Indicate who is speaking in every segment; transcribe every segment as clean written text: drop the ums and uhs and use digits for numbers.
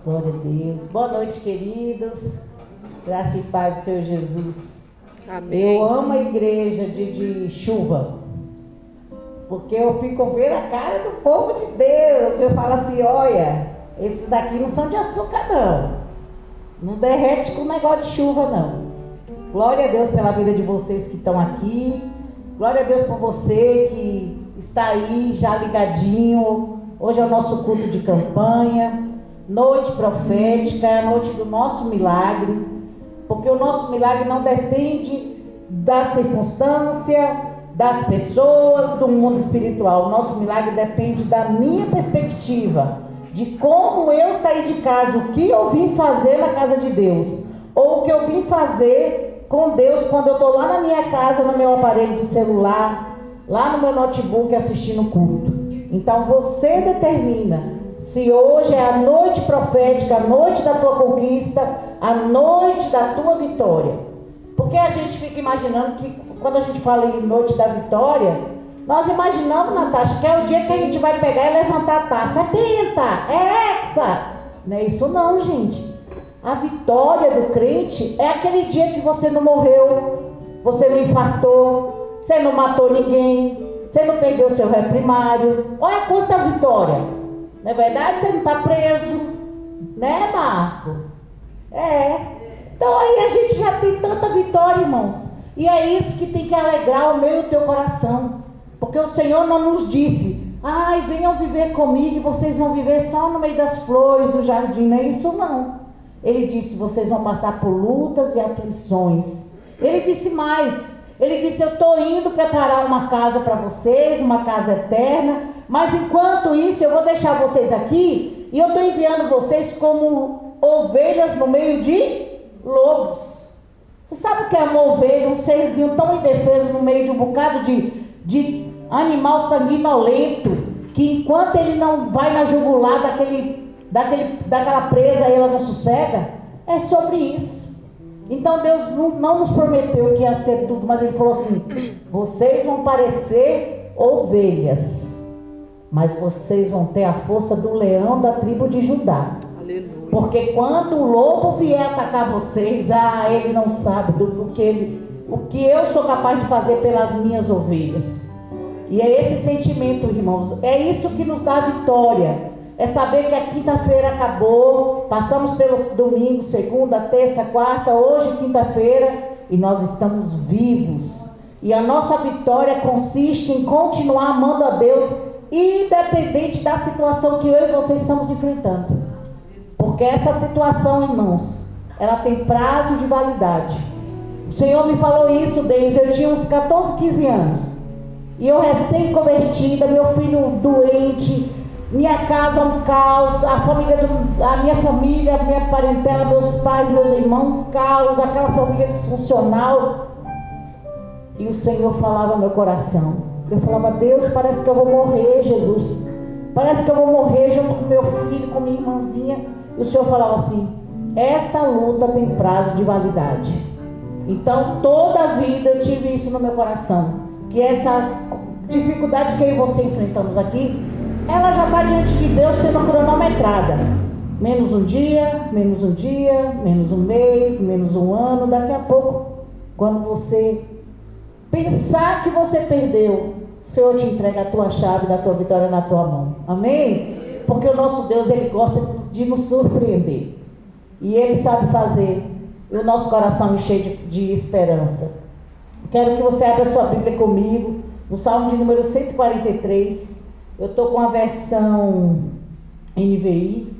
Speaker 1: Glória a Deus. Boa noite, queridos. Graça e paz do Senhor Jesus.
Speaker 2: Amém.
Speaker 1: Eu amo a igreja de chuva, porque eu fico vendo a cara do povo de Deus. Eu falo assim, olha, esses daqui não são de açúcar não. Não derrete com negócio de chuva não. Glória a Deus pela vida de vocês que estão aqui. Glória a Deus por você que está aí já ligadinho. Hoje é o nosso culto de campanha. Noite profética, noite do nosso milagre, porque o nosso milagre não depende da circunstância, das pessoas, do mundo espiritual. O nosso milagre depende da minha perspectiva, de como eu saí de casa, o que eu vim fazer na casa de Deus, ou o que eu vim fazer com Deus quando eu estou lá na minha casa, no meu aparelho de celular, lá no meu notebook assistindo o culto. Então você determina se hoje é a noite profética, a noite da tua conquista, a noite da tua vitória. Porque a gente fica imaginando que quando a gente fala em noite da vitória, nós imaginamos, Natasha, que é o dia que a gente vai pegar e levantar a taça. É penta, é hexa. Não é isso não, gente. A vitória do crente é aquele dia que você não morreu, você não infartou, você não matou ninguém, você não perdeu seu ré primário. Olha quanta vitória. Não é verdade? Você não está preso, né, Marco? Então aí a gente já tem tanta vitória, irmãos. E é isso que tem que alegrar o meu e o teu coração. Porque o Senhor não nos disse, ai, venham viver comigo e vocês vão viver só no meio das flores do jardim. Não é isso não. Ele disse, vocês vão passar por lutas e aflições. Ele disse mais. Ele disse, eu estou indo preparar uma casa para vocês, uma casa eterna. Mas enquanto isso, eu vou deixar vocês aqui e eu estou enviando vocês como ovelhas no meio de lobos. Você sabe o que é uma ovelha? Um serzinho tão indefeso no meio de um bocado de animal sanguinolento, que enquanto ele não vai na jugular daquela presa, ela não sossega? É sobre isso. Então Deus não nos prometeu que ia ser tudo, mas Ele falou assim, vocês vão parecer ovelhas, mas vocês vão ter a força do leão da tribo de Judá. Aleluia. Porque quando o lobo vier atacar vocês, ele não sabe o que eu sou capaz de fazer pelas minhas ovelhas. E é esse sentimento, irmãos, é isso que nos dá vitória. É saber que a quinta-feira acabou, passamos pelos domingos, segunda, terça, quarta, hoje quinta-feira, e nós estamos vivos. E a nossa vitória consiste em continuar amando a Deus, independente da situação que eu e você estamos enfrentando. Porque essa situação, irmãos, ela tem prazo de validade. O Senhor me falou isso desde eu tinha uns 14, 15 anos. E eu recém-convertida, meu filho doente, minha casa um caos, a minha família, minha parentela, meus pais, meus irmãos, um caos, aquela família disfuncional. E o Senhor falava no meu coração. Eu falava, Deus, parece que eu vou morrer, Jesus. Parece que eu vou morrer junto com meu filho, com minha irmãzinha. E o Senhor falava assim, essa luta tem prazo de validade. Então, toda a vida eu tive isso no meu coração. Que essa dificuldade que eu e você enfrentamos aqui, ela já está diante de Deus sendo cronometrada. Menos um dia, menos um dia, menos um mês, menos um ano. Daqui a pouco, quando você pensar que você perdeu, o Senhor te entrega a tua chave da tua vitória na tua mão. Amém? Porque o nosso Deus, Ele gosta de nos surpreender. E Ele sabe fazer o nosso coração encher de esperança. Quero que você abra sua Bíblia comigo, no Salmo de número 143. Eu estou com a versão NVI.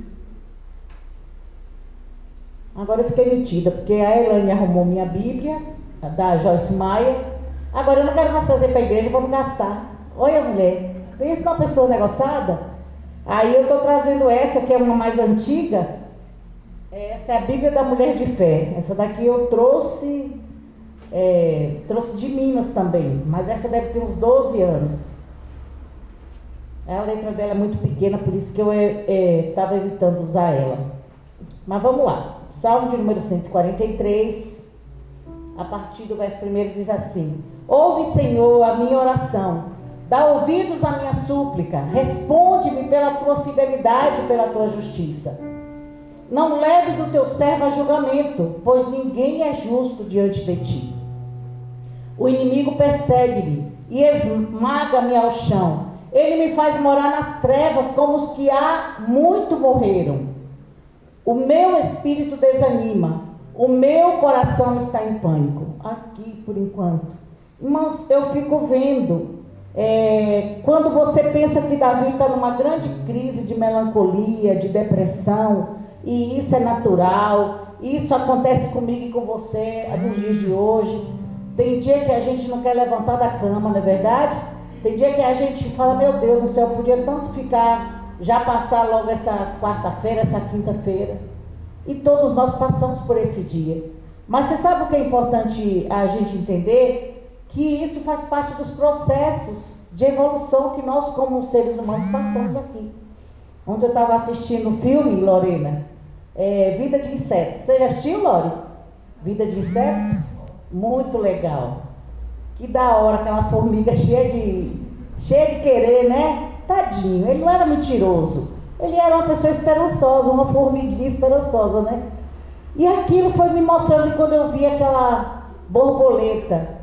Speaker 1: Agora eu fiquei metida, porque a Elaine arrumou minha Bíblia, a da Joyce Meyer. Agora eu não quero mais trazer para a igreja, vamos gastar. Olha, mulher, pensa numa pessoa negociada. Aí eu estou trazendo essa, que é uma mais antiga. Essa é a Bíblia da Mulher de Fé. Essa daqui eu trouxe de Minas também, mas essa deve ter uns 12 anos. A letra dela é muito pequena, por isso que eu estava evitando usar ela. Mas vamos lá. Salmo de número 143, a partir do verso 1 diz assim: ouve, Senhor, a minha oração, dá ouvidos à minha súplica, responde-me pela tua fidelidade e pela tua justiça. não leves o teu servo a julgamento, pois ninguém é justo diante de ti. O inimigo persegue-me e esmaga-me ao chão. Ele me faz morar nas trevas como os que há muito morreram. O meu espírito desanima, o meu coração está em pânico. Aqui por enquanto. Irmãos, eu fico vendo, quando você pensa que Davi está numa grande crise de melancolia, de depressão, e isso é natural, isso acontece comigo e com você nos dias de hoje. Tem dia que a gente não quer levantar da cama, não é verdade? Tem dia que a gente fala, meu Deus do céu, eu podia tanto ficar, já passar logo essa quarta-feira, essa quinta-feira. E todos nós passamos por esse dia. Mas você sabe o que é importante a gente entender? Que isso faz parte dos processos de evolução que nós, como seres humanos, passamos aqui. Ontem eu estava assistindo o filme, Lorena, Vida de Inseto. Você já assistiu, Lore? Vida de Inseto? Muito legal. Que da hora, aquela formiga cheia de querer, né? Tadinho, ele não era mentiroso. Ele era uma pessoa esperançosa, uma formiguinha esperançosa, né? E aquilo foi me mostrando quando eu vi aquela borboleta.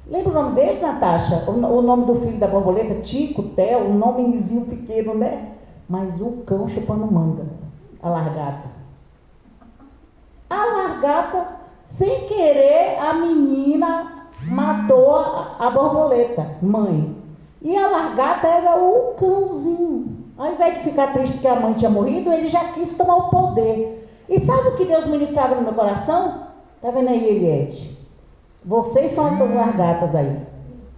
Speaker 1: Lembra o nome dele, Natasha? O nome do filho da borboleta? Tico, Theo, um nomezinho pequeno, né? Mas o cão chupando manga. A largata. A largata, sem querer, a menina matou a borboleta, mãe. E a largata era o cãozinho. Ao invés de ficar triste porque a mãe tinha morrido, ele já quis tomar o poder. E sabe o que Deus ministrava no meu coração? Tá vendo aí, Eliette? Vocês são essas largatas aí.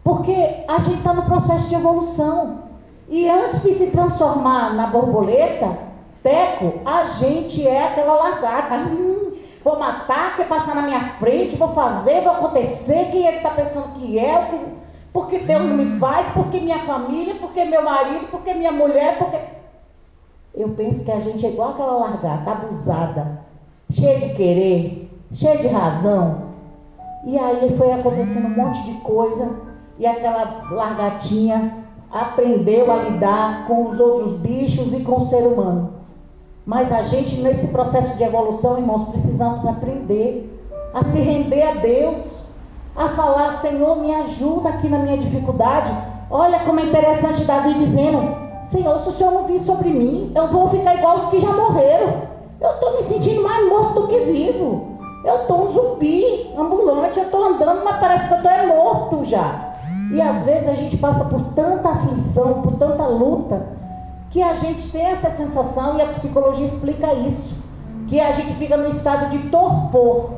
Speaker 1: Porque a gente está no processo de evolução. E antes de se transformar na borboleta, Teco, a gente é aquela largata. Vou matar, quer passar na minha frente, vou fazer, vou acontecer, quem ele está pensando que é, porque Deus não me faz, porque minha família, porque meu marido, porque minha mulher, porque... Eu penso que a gente é igual aquela largata, abusada, cheia de querer, cheia de razão. E aí foi acontecendo um monte de coisa, e aquela largatinha aprendeu a lidar com os outros bichos e com o ser humano. Mas a gente, nesse processo de evolução, irmãos, precisamos aprender a se render a Deus, a falar, Senhor, me ajuda aqui na minha dificuldade. Olha como é interessante Davi dizendo, Senhor, se o Senhor não vir sobre mim, eu vou ficar igual os que já morreram. Eu estou me sentindo mais morto do que vivo. Eu estou um zumbi ambulante, eu estou andando, mas parece que eu estou morto já. E às vezes a gente passa por tanta aflição, por tanta luta, que a gente tem essa sensação, e a psicologia explica isso, que a gente fica no estado de torpor.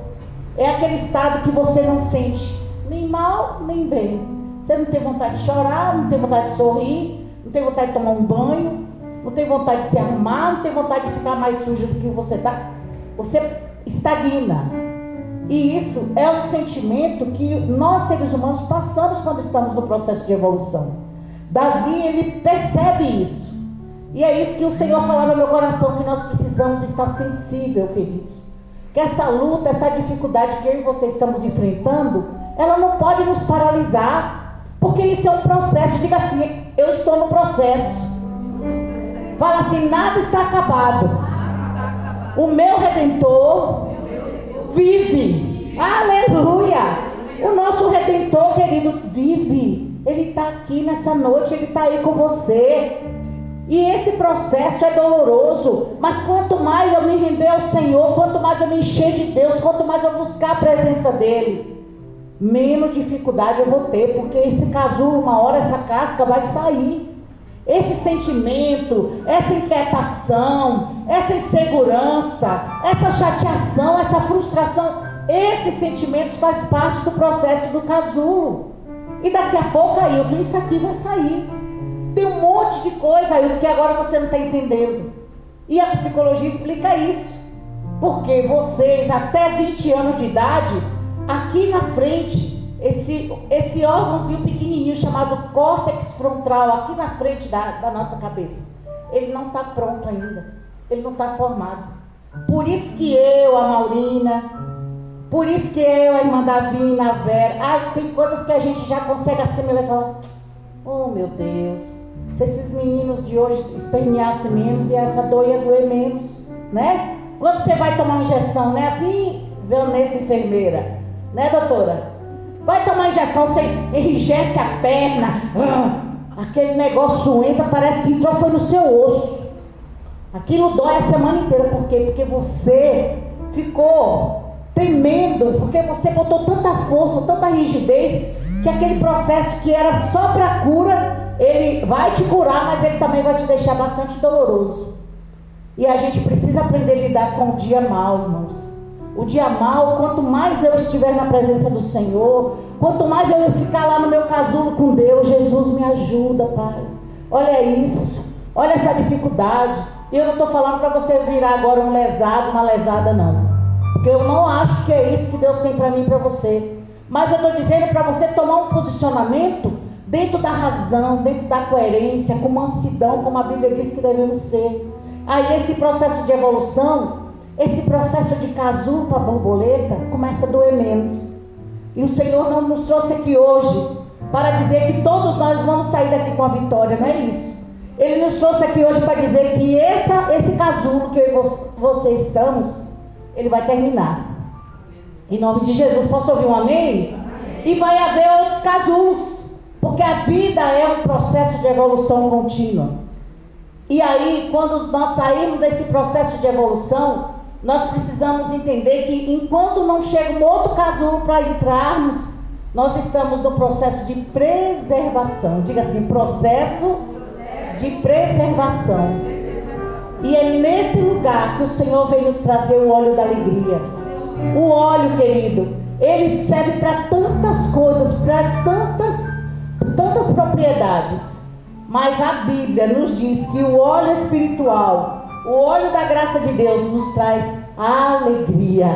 Speaker 1: É aquele estado que você não sente nem mal, nem bem. Você não tem vontade de chorar, não tem vontade de sorrir, não tem vontade de tomar um banho, não tem vontade de se arrumar, não tem vontade de ficar mais sujo do que você está. Você estagna. E isso é um sentimento que nós, seres humanos, passamos quando estamos no processo de evolução. Davi, ele percebe isso. E é isso que o Senhor falava no meu coração, que nós precisamos estar sensível, queridos. Que essa luta, essa dificuldade que eu e você estamos enfrentando, ela não pode nos paralisar, porque isso é um processo. Diga assim, eu estou no processo. Fala assim, nada está acabado. O meu Redentor vive. Aleluia! O nosso Redentor, querido, vive. Ele está aqui nessa noite, ele está aí com você. E esse processo é doloroso, mas quanto mais eu me render ao Senhor, quanto mais eu me encher de Deus, quanto mais eu buscar a presença dEle, menos dificuldade eu vou ter, porque esse casulo, uma hora essa casca vai sair. Esse sentimento, essa inquietação, essa insegurança, essa chateação, essa frustração, esses sentimentos fazem parte do processo do casulo. E daqui a pouco, Ailton, isso aqui vai sair. Tem um monte de coisa, Ailton, que agora você não está entendendo. E a psicologia explica isso. Porque vocês, até 20 anos de idade, aqui na frente, esse órgãozinho pequenininho chamado córtex frontal, aqui na frente da nossa cabeça, ele não está pronto ainda. Ele não está formado. Por isso que eu, a Maurina, por isso que eu, a irmã Davina, a Vera, tem coisas que a gente já consegue assimilar e falar, oh meu Deus, se esses meninos de hoje esperneassem menos, e essa dor ia doer menos. né? Quando você vai tomar uma injeção, né? Assim, Vanessa, enfermeira, né, doutora? Vai tomar injeção, você enrijece a perna, aquele negócio entra, parece que entrou foi no seu osso. Aquilo dói a semana inteira. Por quê? Porque você ficou temendo, porque você botou tanta força, tanta rigidez, que aquele processo que era só para cura, ele vai te curar, mas ele também vai te deixar bastante doloroso. E a gente precisa aprender a lidar com o dia mal, irmãos. O dia mal, quanto mais eu estiver na presença do Senhor, quanto mais eu ficar lá no meu casulo com Deus, Jesus me ajuda, Pai. Olha isso, olha essa dificuldade. E eu não estou falando para você virar agora um lesado, uma lesada, não. Porque eu não acho que é isso que Deus tem para mim e para você. Mas eu estou dizendo para você tomar um posicionamento dentro da razão, dentro da coerência, com mansidão, como a Bíblia diz que devemos ser. Aí esse processo de evolução, esse processo de casulo para borboleta começa a doer menos. E o Senhor não nos trouxe aqui hoje para dizer que todos nós vamos sair daqui com a vitória, não é isso. Ele nos trouxe aqui hoje para dizer que esse casulo que eu e você estamos, ele vai terminar. Em nome de Jesus, posso ouvir um amém? E vai haver outros casulos, porque a vida é um processo de evolução contínua. E aí, quando nós saímos desse processo de evolução, nós precisamos entender que enquanto não chega um outro casulo para entrarmos, nós estamos no processo de preservação. Diga assim, processo de preservação. E é nesse lugar que o Senhor vem nos trazer o óleo da alegria. O óleo, querido, ele serve para tantas coisas, para tantas propriedades. Mas a Bíblia nos diz que o óleo espiritual, o óleo da graça de Deus, nos traz alegria.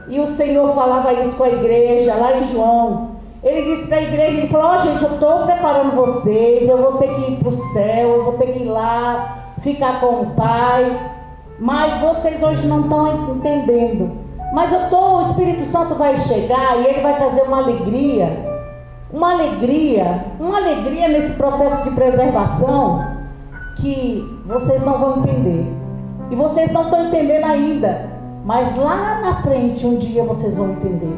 Speaker 1: E o Senhor falava isso com a igreja, lá em João. Ele disse para a igreja, ele falou, gente, eu estou preparando vocês, eu vou ter que ir para o céu, eu vou ter que ir lá, ficar com o Pai. Mas vocês hoje não estão entendendo. Mas o Espírito Santo vai chegar e ele vai trazer uma alegria nesse processo de preservação que vocês não vão entender. E vocês não estão entendendo ainda, mas lá na frente um dia vocês vão entender.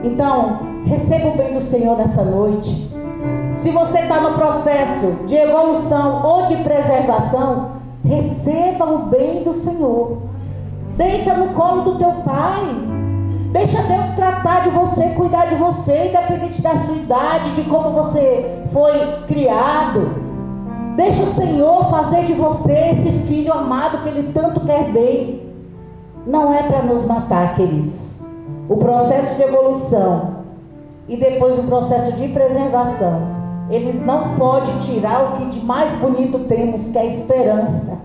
Speaker 1: Então, receba o bem do Senhor nessa noite. Se você está no processo de evolução ou de preservação, receba o bem do Senhor. Deita no colo do teu Pai. Deixa Deus tratar de você, cuidar de você, independente da sua idade, de como você foi criado. Deixa o Senhor fazer de você esse filho amado que Ele tanto quer bem. Não é para nos matar, queridos. O processo de evolução e depois o processo de preservação, eles não podem tirar o que de mais bonito temos, que é a esperança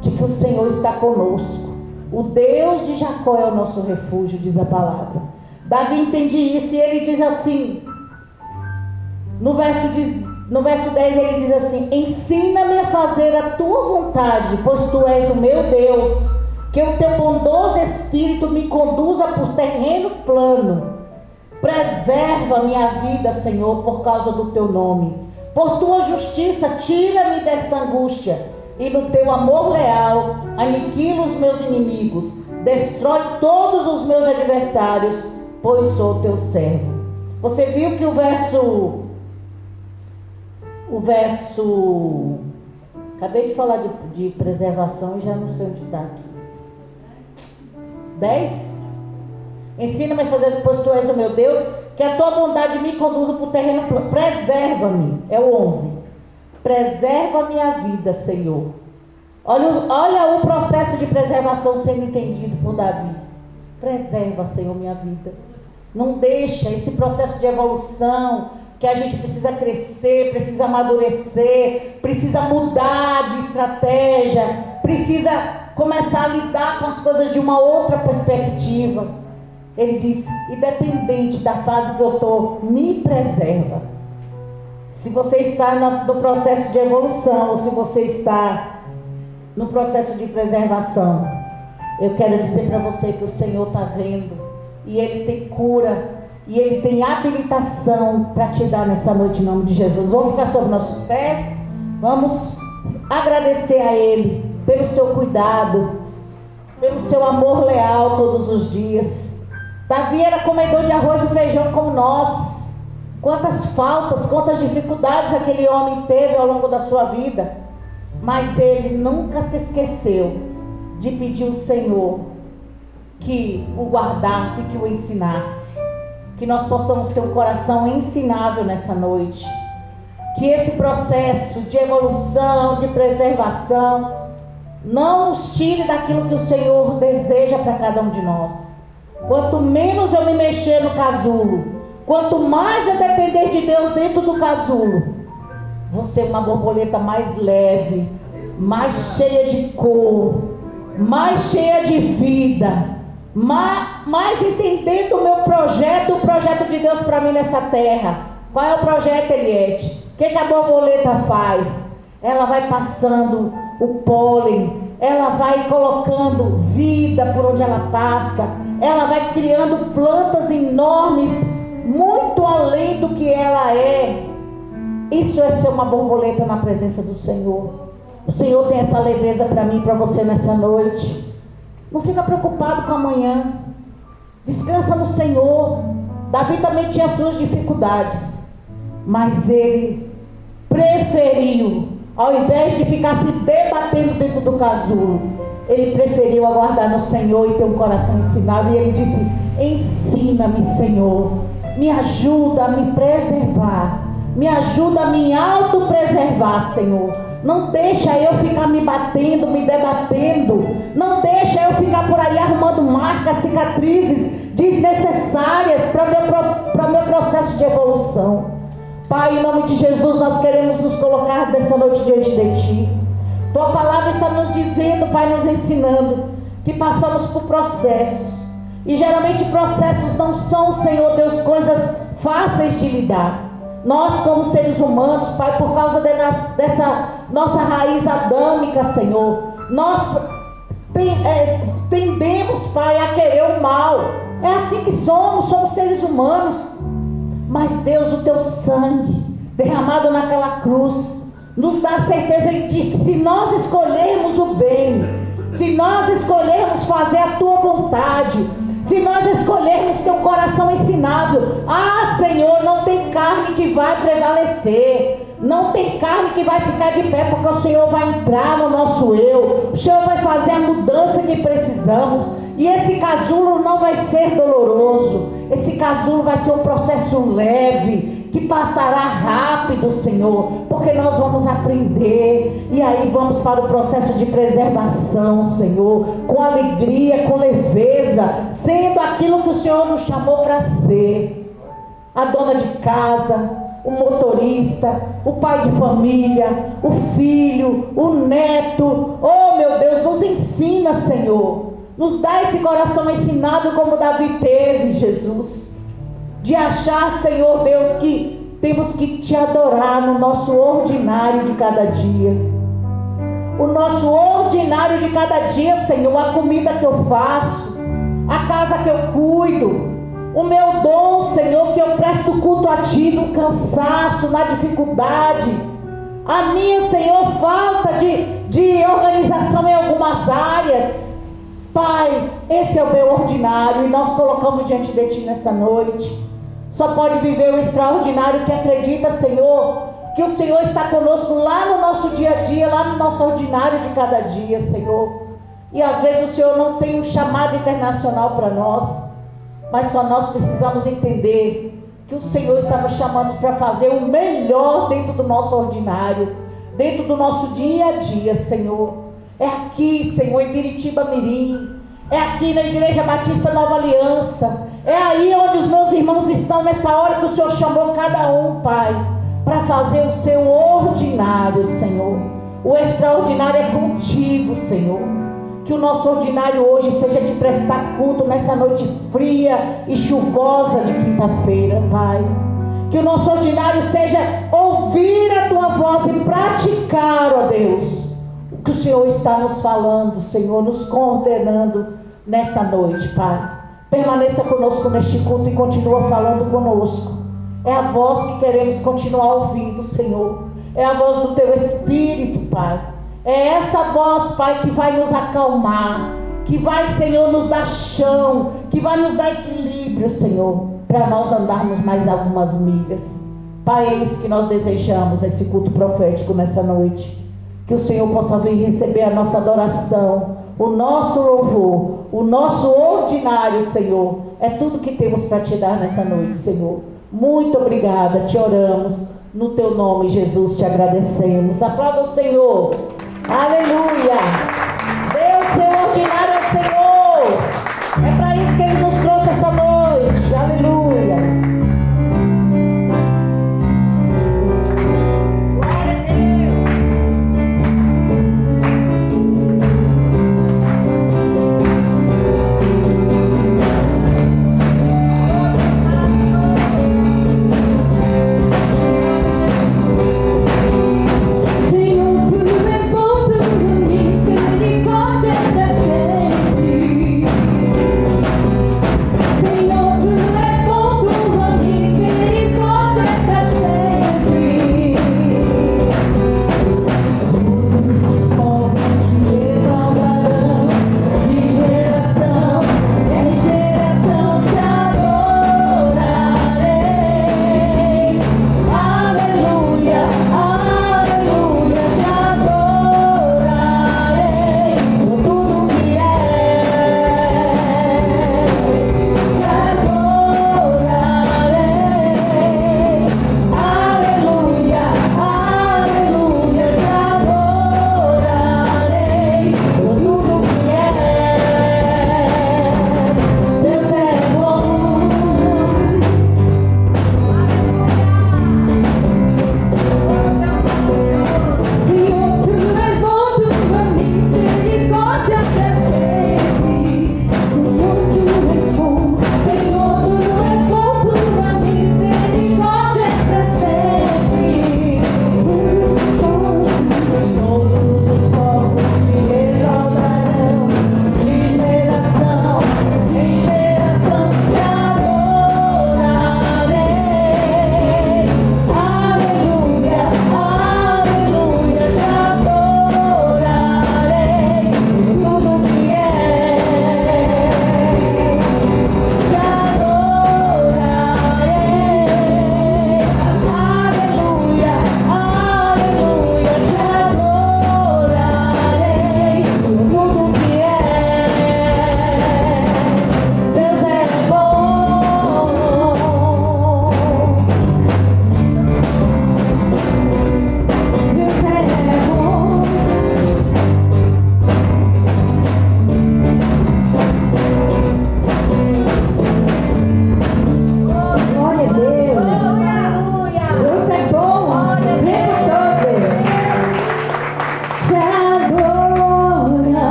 Speaker 1: de que o Senhor está conosco. O Deus de Jacó é o nosso refúgio, diz a palavra. Davi entende isso e ele diz assim, no verso 10 ele diz assim, ensina-me a fazer a tua vontade, pois tu és o meu Deus, que o teu bondoso espírito me conduza por terreno plano. Preserva minha vida, Senhor, por causa do teu nome. Por tua justiça, tira-me desta angústia. E no teu amor leal, aniquila os meus inimigos. Destrói todos os meus adversários, pois sou teu servo. Você viu que o verso... Acabei de falar de preservação e já não sei onde está aqui. 10? Ensina-me a fazer, pois tu és o meu Deus, que a tua bondade me conduza por terreno plano. Preserva-me, é o 11. Preserva a minha vida, Senhor. Olha o processo de preservação sendo entendido por Davi. Preserva, Senhor, minha vida. Não deixa esse processo de evolução, que a gente precisa crescer, precisa amadurecer, precisa mudar de estratégia, precisa começar a lidar com as coisas de uma outra perspectiva. Ele diz, independente da fase que eu estou, me preserva. Se você está no processo de evolução, ou se você está no processo de preservação, eu quero dizer para você que o Senhor está vendo, e Ele tem cura, e Ele tem habilitação para te dar nessa noite, em nome de Jesus. Vamos ficar sobre nossos pés, vamos agradecer a Ele pelo seu cuidado, pelo seu amor leal todos os dias. Davi era comedor de arroz e feijão como nós. Quantas faltas, quantas dificuldades aquele homem teve ao longo da sua vida, mas ele nunca se esqueceu de pedir ao Senhor que o guardasse, que o ensinasse. Que nós possamos ter um coração ensinável nessa noite. Que esse processo de evolução, de preservação, não nos tire daquilo que o Senhor deseja para cada um de nós. Quanto menos eu me mexer no casulo, quanto mais eu depender de Deus dentro do casulo, vou ser uma borboleta mais leve, mais cheia de cor, mais cheia de vida, mais entendendo o meu projeto, o projeto de Deus para mim nessa terra. Qual é o projeto, Eliette? O que a borboleta faz? Ela vai passando o pólen, ela vai colocando vida por onde ela passa, ela vai criando plantas enormes, muito além do que ela é. Isso é ser uma borboleta na presença do Senhor. O Senhor tem essa leveza para mim e para você nessa noite. Não fica preocupado com amanhã. Descansa no Senhor. Davi também tinha suas dificuldades, mas ele preferiu, ao invés de ficar se debatendo dentro do casulo, ele preferiu aguardar no Senhor e ter um coração ensinável. E ele disse: ensina-me, Senhor, me ajuda a me preservar, me ajuda a me autopreservar, Senhor. Não deixa eu ficar me batendo, me debatendo. Não deixa eu ficar por aí arrumando marcas, cicatrizes desnecessárias para o meu processo de evolução. Pai, em nome de Jesus, nós queremos nos colocar dessa noite diante de Ti. Tua palavra está nos dizendo, Pai, nos ensinando que passamos por processos. E geralmente processos não são, Senhor Deus, coisas fáceis de lidar. Nós, como seres humanos, Pai, por causa dessa nossa raiz adâmica, Senhor, nós tendemos, Pai, a querer o mal. É assim que somos seres humanos. Mas Deus, o Teu sangue derramado naquela cruz nos dá a certeza de que se nós escolhermos o bem, se nós escolhermos fazer a Tua vontade, se nós escolhermos ter um coração ensinável, Senhor, não tem carne que vai prevalecer, não tem carne que vai ficar de pé, porque o Senhor vai entrar no nosso eu, o Senhor vai fazer a mudança que precisamos. E esse casulo não vai ser doloroso, esse casulo vai ser um processo leve, que passará rápido, Senhor, porque nós vamos aprender, e aí vamos para o processo de preservação, Senhor, com alegria, com leveza, sendo aquilo que o Senhor nos chamou para ser. A dona de casa, o motorista, o pai de família, o filho, o neto. Oh, meu Deus, nos ensina, Senhor. Nos dá esse coração ensinado como Davi teve, Jesus. De achar, Senhor Deus, que temos que Te adorar no nosso ordinário de cada dia. O nosso ordinário de cada dia, Senhor, a comida que eu faço, a casa que eu cuido, o meu dom, Senhor, que eu presto culto a Ti no cansaço, na dificuldade, a minha, Senhor, falta de organização em algumas áreas. Pai, esse é o meu ordinário e nós colocamos diante de Ti nessa noite. Só pode viver o extraordinário que acredita, Senhor, que o Senhor está conosco lá no nosso dia a dia, lá no nosso ordinário de cada dia, Senhor. E às vezes o Senhor não tem um chamado internacional para nós, mas só nós precisamos entender que o Senhor está nos chamando para fazer o melhor dentro do nosso ordinário, dentro do nosso dia a dia, Senhor. É aqui, Senhor, em Biritiba Mirim, é aqui na Igreja Batista Nova Aliança, é aí onde os meus irmãos estão nessa hora que o Senhor chamou cada um, Pai, para fazer o seu ordinário, Senhor. O extraordinário é contigo, Senhor. Que o nosso ordinário hoje seja de prestar culto nessa noite fria e chuvosa de quinta-feira, Pai. Que o nosso ordinário seja ouvir a Tua voz e praticar, ó Deus, o que o Senhor está nos falando, Senhor, nos coordenando nessa noite, Pai. Permaneça conosco neste culto e continua falando conosco. É a voz que queremos continuar ouvindo, Senhor. É a voz do Teu Espírito, Pai. É essa voz, Pai, que vai nos acalmar, que vai, Senhor, nos dar chão, que vai nos dar equilíbrio, Senhor, para nós andarmos mais algumas milhas. Pai, é isso que nós desejamos nesse culto profético nessa noite. Que o Senhor possa vir receber a nossa adoração, o nosso louvor, o nosso ordinário, Senhor. É tudo que temos para te dar nessa noite, Senhor. Muito obrigada, te oramos. No teu nome, Jesus, te agradecemos. Aplauda o Senhor. Aleluia. Deus, seu ordinário é o Senhor. É para isso que Ele nos trouxe essa noite. Aleluia.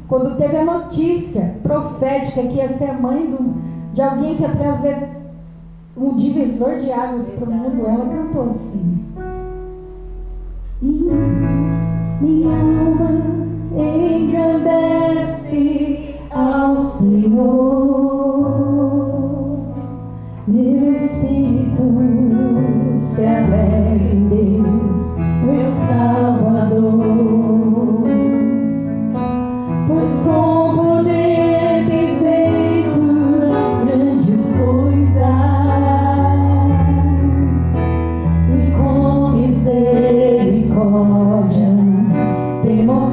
Speaker 2: Quando teve a notícia profética que ia ser mãe de alguém que ia trazer um divisor de águas para o mundo, ela cantou assim: minha alma engrandece ao Senhor, meu espírito se alegra em Deus, meu Salvador. Pois com poder tem feito grandes coisas, e com misericórdia tem mostrado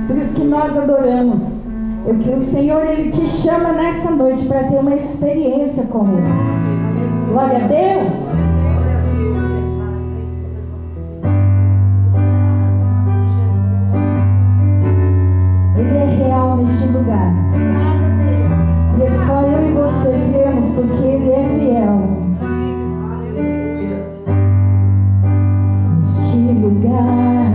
Speaker 2: Por isso que nós adoramos. Porque o Senhor, Ele te chama nessa noite para ter uma experiência com Ele. Glória a Deus. Ele é real neste lugar. E é só eu e você vemos porque Ele é fiel. Neste lugar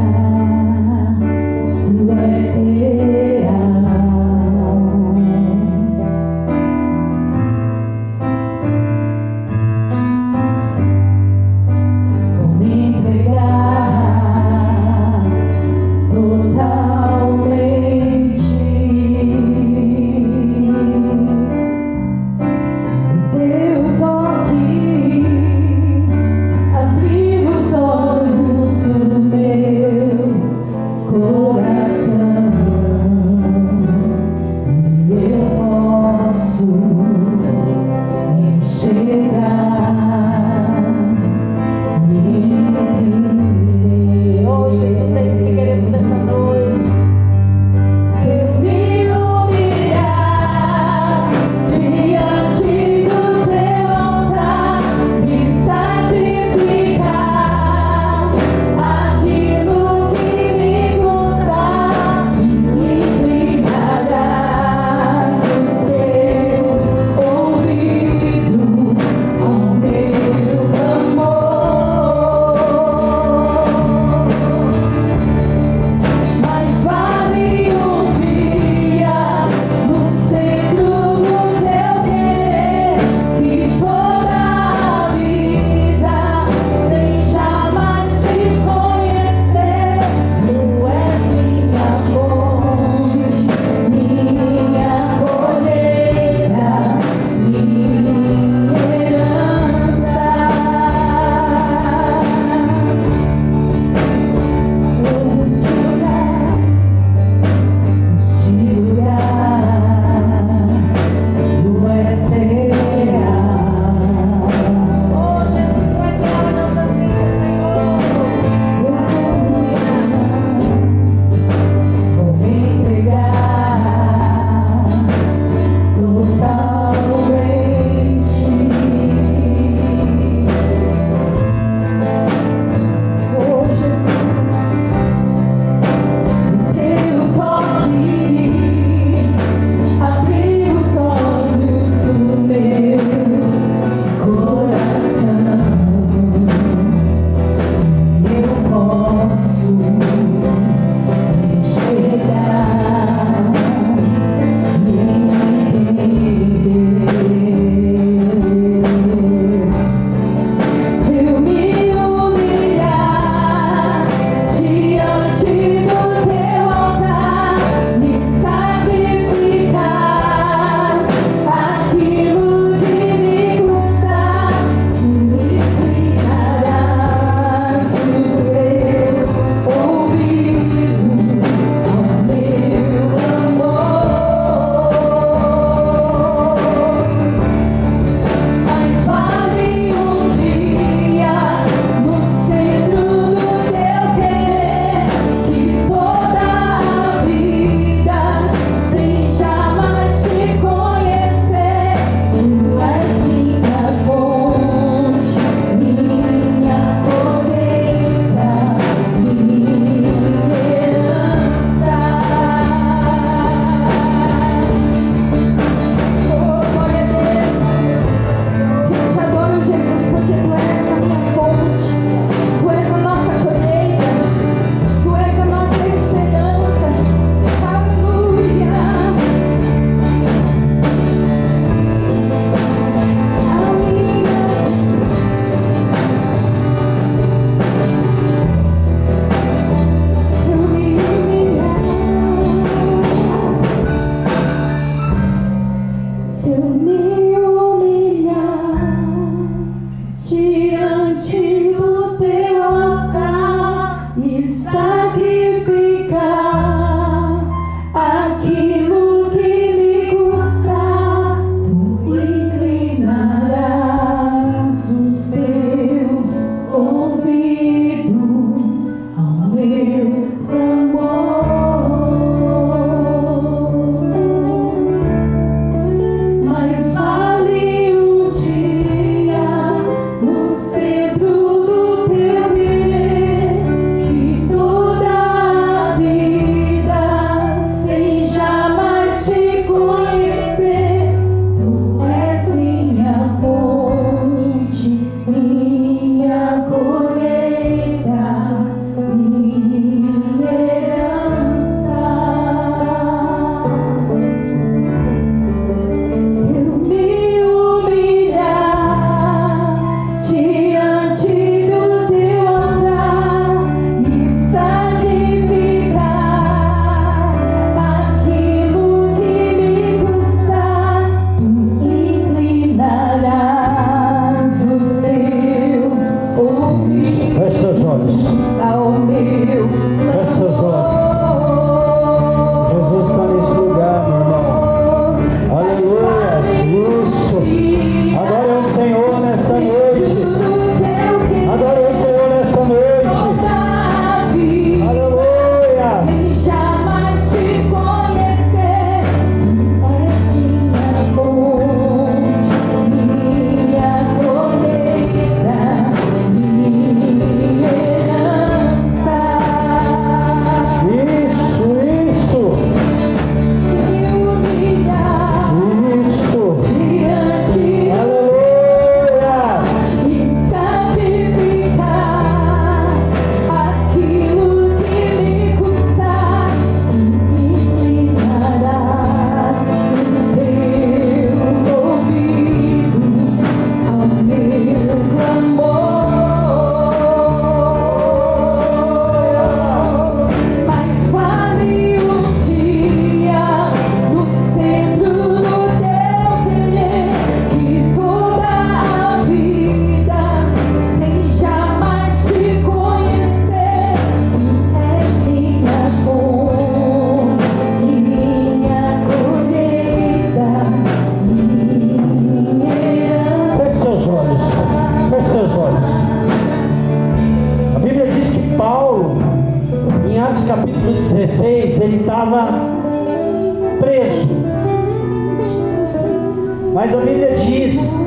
Speaker 3: Mas a Bíblia diz,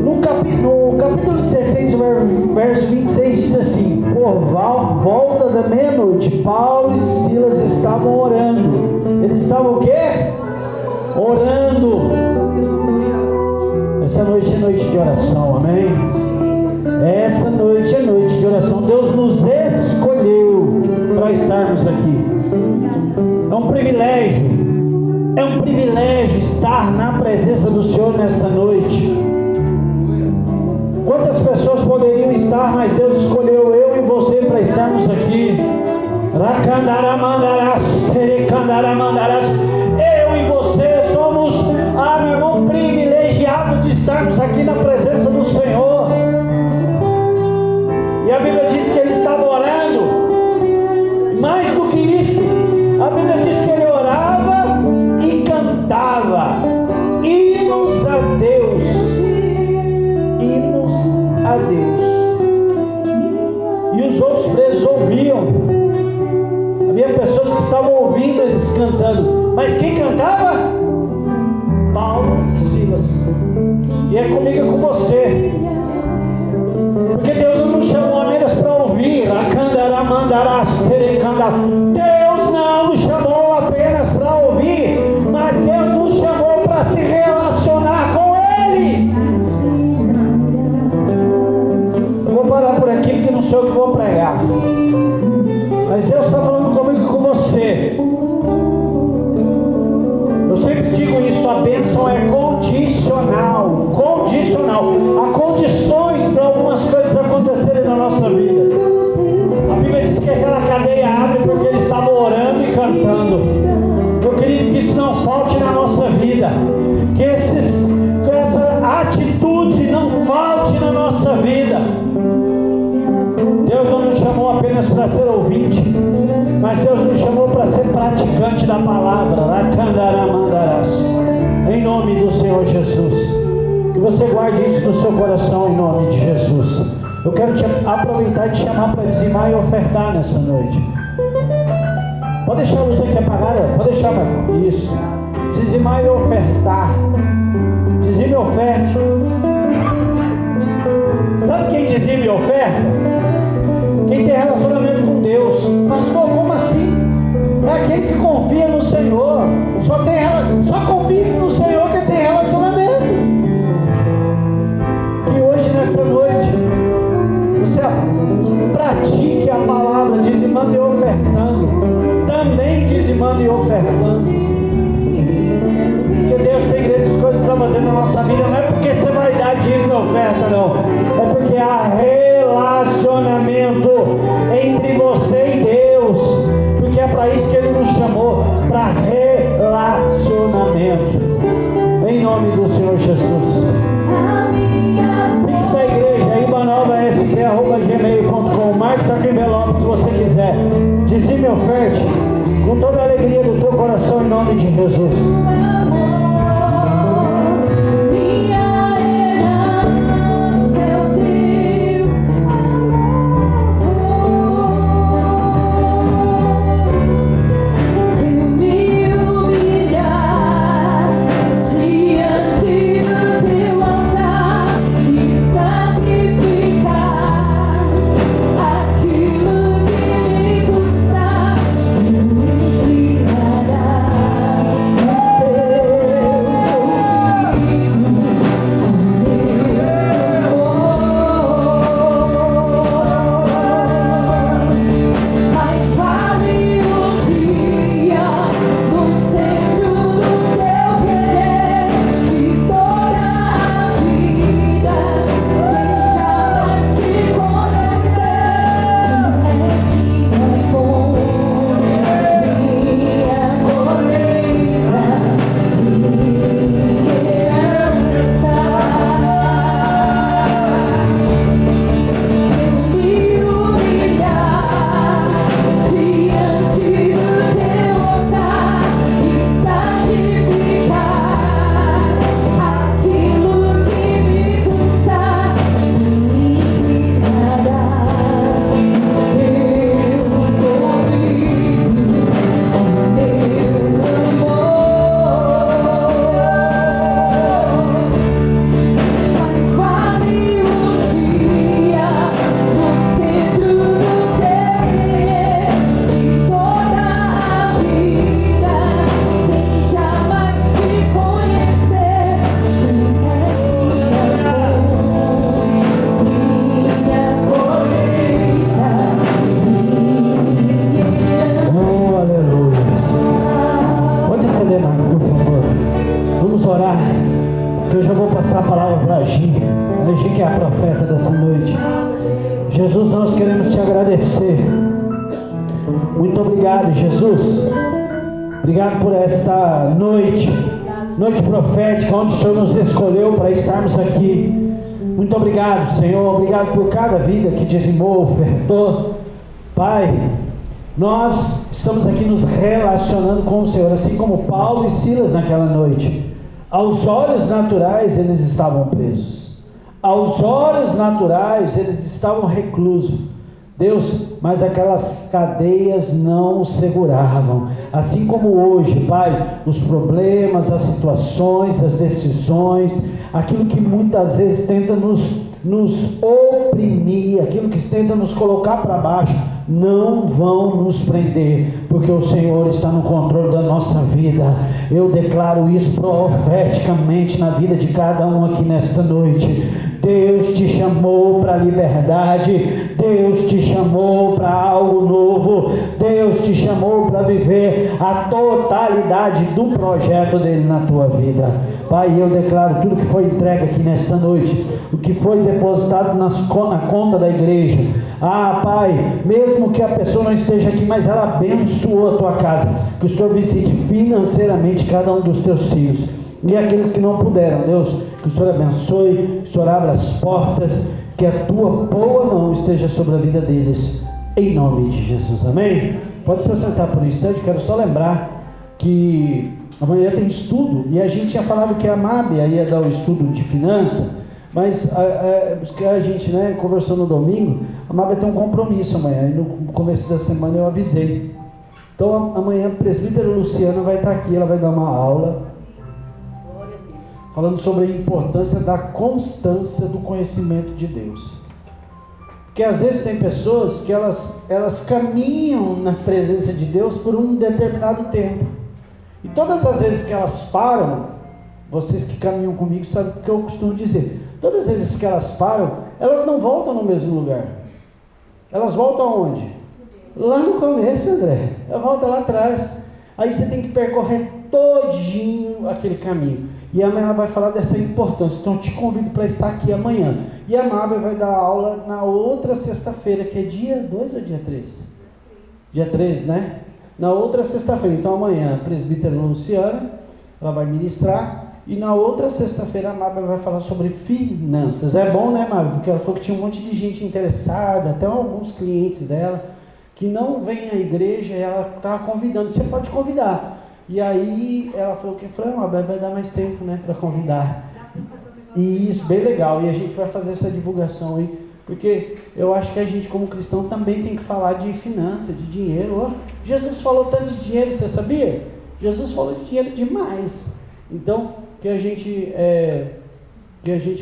Speaker 3: no capítulo 16, verso 26, diz assim: por volta da meia-noite, Paulo e Silas estavam orando. Eles estavam o quê? Orando. Essa noite é noite de oração, amém? Essa noite é noite de oração. Deus nos escolheu para estarmos aqui. É um privilégio estar na presença do Senhor nesta noite. Quantas pessoas poderiam estar, mas Deus escolheu eu e você para estarmos aqui. Eu e você somos, meu irmão, privilegiados de estarmos aqui na presença do Senhor. E a Bíblia diz que ele estava orando. Mais do que isso, a Bíblia diz que ele orava e cantava hinos a Deus. Hinos a Deus. E os outros presos ouviam. Havia pessoas que estavam ouvindo eles cantando. Mas quem cantava? Paulo e Silas. E é comigo e com você. Porque Deus não nos chamou apenas para ouvir. Deus não nos chamou apenas para ouvir, mas Deus nos chamou para se relacionar com Ele. Eu vou parar por aqui porque não sou eu que vou pregar. Mas Deus está falando comigo e com você. Eu sempre digo isso, a bênção é condicional. Há condições para algumas coisas acontecerem na nossa vida. A Bíblia diz que aquela cadeia abre porque eles estavam orando e cantando. Eu queria que isso não falte na nossa vida. Que essa atitude não falte na nossa vida. Deus não nos chamou apenas para ser ouvinte, mas Deus nos chamou para ser praticante da palavra. Em nome do Senhor Jesus. Que você guarde isso no seu coração em nome de Jesus. Eu quero aproveitar e te chamar para dizimar e ofertar nessa noite. Pode deixar a luz aqui apagada? Pode deixar, Marcão. Isso. Dizimar e ofertar. Dizime e oferte. Sabe quem dizime e oferta? Quem tem relacionamento com Deus. Pastor, como assim? É aquele que confia no Senhor. Só confia no Senhor quem tem relacionamento. E hoje, nessa noite, você pratique a palavra dizimando e ofertando. Também dizimando e ofertando. Porque Deus tem grandes coisas para fazer na nossa vida. Não é porque você vai dar dízimo e oferta, não. É porque há relacionamento entre você e Deus. Porque é para isso que Ele nos chamou, para relacionamento. Em nome do Senhor Jesus. Pix da igreja, ibanovasp@gmail.com. Marque toque envelope se você quiser. Dizime e oferte com toda a alegria do teu coração em nome de Jesus. eu já vou passar a palavra para a Gi que é a profeta dessa noite. Jesus, nós queremos te agradecer. Muito obrigado, Jesus. Obrigado por esta noite profética, onde o Senhor nos escolheu para estarmos aqui. Muito obrigado, Senhor. Obrigado por cada vida que dizimou, ofertou. Pai, nós estamos aqui nos relacionando com o Senhor, assim como Paulo e Silas naquela noite. Aos olhos naturais eles estavam presos, aos olhos naturais eles estavam reclusos, Deus, mas aquelas cadeias não os seguravam. Assim como hoje, Pai, os problemas, as situações, as decisões, aquilo que muitas vezes tenta nos oprimir, aquilo que tenta nos colocar para baixo, não vão nos prender, porque o Senhor está no controle da nossa vida. Eu declaro isso profeticamente na vida de cada um aqui nesta noite. Deus te chamou para a liberdade, Deus te chamou para algo novo, Deus te chamou para viver a totalidade do projeto dele na tua vida. Pai, eu declaro tudo que foi entregue aqui nesta noite, o que foi depositado na conta da igreja. Pai, mesmo que a pessoa não esteja aqui, mas ela abençoou a tua casa, que o Senhor visite financeiramente cada um dos teus filhos, e aqueles que não puderam, Deus, que o Senhor abençoe, que o Senhor abra as portas, que a tua boa mão esteja sobre a vida deles, em nome de Jesus, amém? Pode se sentar por um instante. Quero só lembrar que amanhã tem estudo, e a gente tinha falado que a MAB ia dar o estudo de finanças, mas a gente, conversou no domingo, a MAB tem um compromisso amanhã, e no começo da semana eu avisei. Então amanhã a presbítera Luciana vai estar aqui, ela vai dar uma aula falando sobre a importância da constância do conhecimento de Deus. Porque às vezes tem pessoas que elas caminham na presença de Deus por um determinado tempo, e todas as vezes que elas param, vocês que caminham comigo sabem o que eu costumo dizer, todas as vezes que elas param, elas não voltam no mesmo lugar. Elas voltam aonde? Lá no começo, André. Ela volta lá atrás. Aí você tem que percorrer todinho aquele caminho. E amanhã ela vai falar dessa importância. Então eu te convido para estar aqui amanhã. E a Mábia vai dar aula na outra sexta-feira, que é dia 2 ou dia 3? Dia 3, né? Na outra sexta-feira. Então amanhã a presbítera Luciana, ela vai ministrar. E na outra sexta-feira a Mábia vai falar sobre finanças. É bom, né, Mábia? Porque ela falou que tinha um monte de gente interessada, até alguns clientes dela, que não vêm à igreja, e ela estava convidando. Você pode convidar. E aí ela falou que Mábia, vai dar mais tempo, para convidar. E isso, bem legal. E a gente vai fazer essa divulgação aí, porque eu acho que a gente como cristão também tem que falar de finanças, de dinheiro. Jesus falou tanto de dinheiro, você sabia? Jesus falou de dinheiro demais. Então, que a gente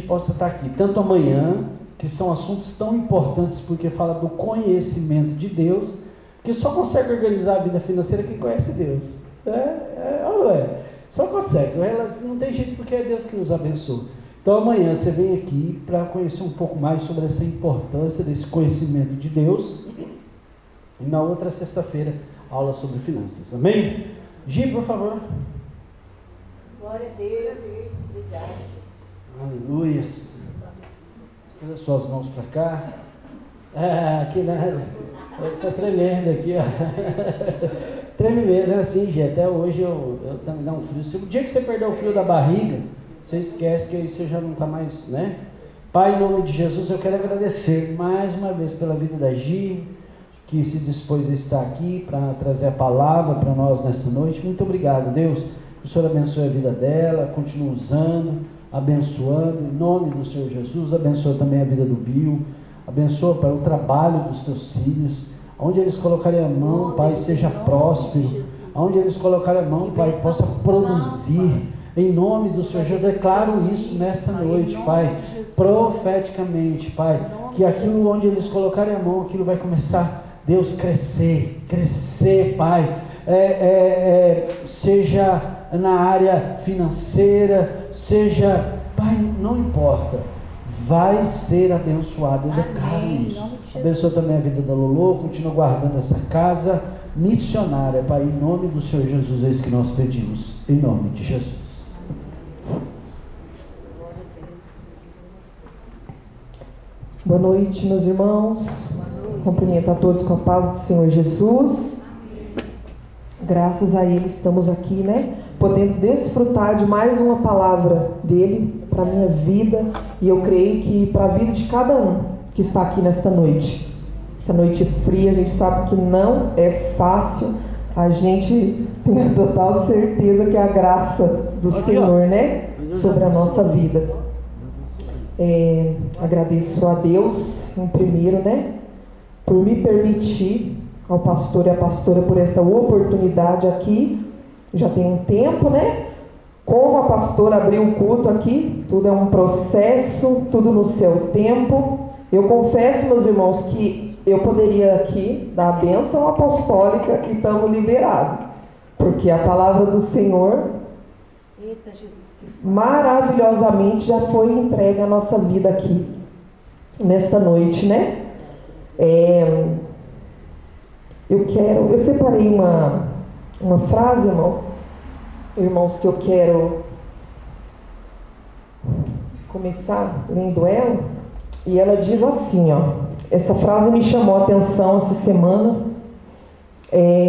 Speaker 3: possa estar aqui, tanto amanhã, que são assuntos tão importantes, porque fala do conhecimento de Deus, que só consegue organizar a vida financeira quem conhece Deus. Só consegue, não tem jeito, porque é Deus que nos abençoa. Então amanhã você vem aqui para conhecer um pouco mais sobre essa importância desse conhecimento de Deus, e na outra sexta-feira aula sobre finanças, amém? Gi, por favor.
Speaker 4: Glória a Deus, obrigado.
Speaker 3: Aleluia. Estenda suas mãos para cá. Que nada. Está tremendo aqui, ó. Treme mesmo, é assim, gente. Até hoje eu também dá um frio. O dia que você perder o frio da barriga, você esquece que aí você já não está mais, Pai, em nome de Jesus, eu quero agradecer mais uma vez pela vida da Gi, que se dispôs a estar aqui para trazer a palavra para nós nessa noite. Muito obrigado, Deus. Que o Senhor abençoe a vida dela, continue usando, abençoando, em nome do Senhor Jesus. Abençoa também a vida do Bill, abençoa para o trabalho dos teus filhos. Onde eles colocarem a mão, Pai, seja próspero. Onde eles colocarem a mão, Pai, possa produzir. Em nome do Senhor, eu declaro isso nesta noite, Pai, profeticamente, Pai, que aquilo onde eles colocarem a mão, aquilo vai começar, Deus, crescer, Pai, seja na área financeira, seja, Pai, não importa, vai ser abençoado, eu declaro isso. Abençoa também a vida da Lolo, continua guardando essa casa missionária, Pai, em nome do Senhor Jesus, é isso que nós pedimos, em nome de Jesus.
Speaker 5: Boa noite, meus irmãos. Cumprimento a todos com a paz do Senhor Jesus. Graças a Ele estamos aqui, né? Podendo desfrutar de mais uma palavra dEle para a minha vida. E eu creio que para a vida de cada um que está aqui nesta noite. Essa noite fria, a gente sabe que não é fácil. A gente tem a total certeza que é a graça do Senhor, né? Sobre a nossa vida. Agradeço a Deus em primeiro, né? Por me permitir, ao pastor e à pastora, por essa oportunidade aqui. Já tem um tempo, né? Como a pastora abriu o culto aqui, tudo é um processo, tudo no seu tempo. Eu confesso, meus irmãos, que eu poderia aqui dar a bênção apostólica e estamos liberados. Porque a palavra do Senhor,
Speaker 4: Eita, Jesus,
Speaker 5: maravilhosamente já foi entregue à nossa vida aqui, nesta noite, né? Eu separei uma frase, irmãos, que eu quero começar lendo ela, e ela diz assim, ó, essa frase me chamou a atenção essa semana,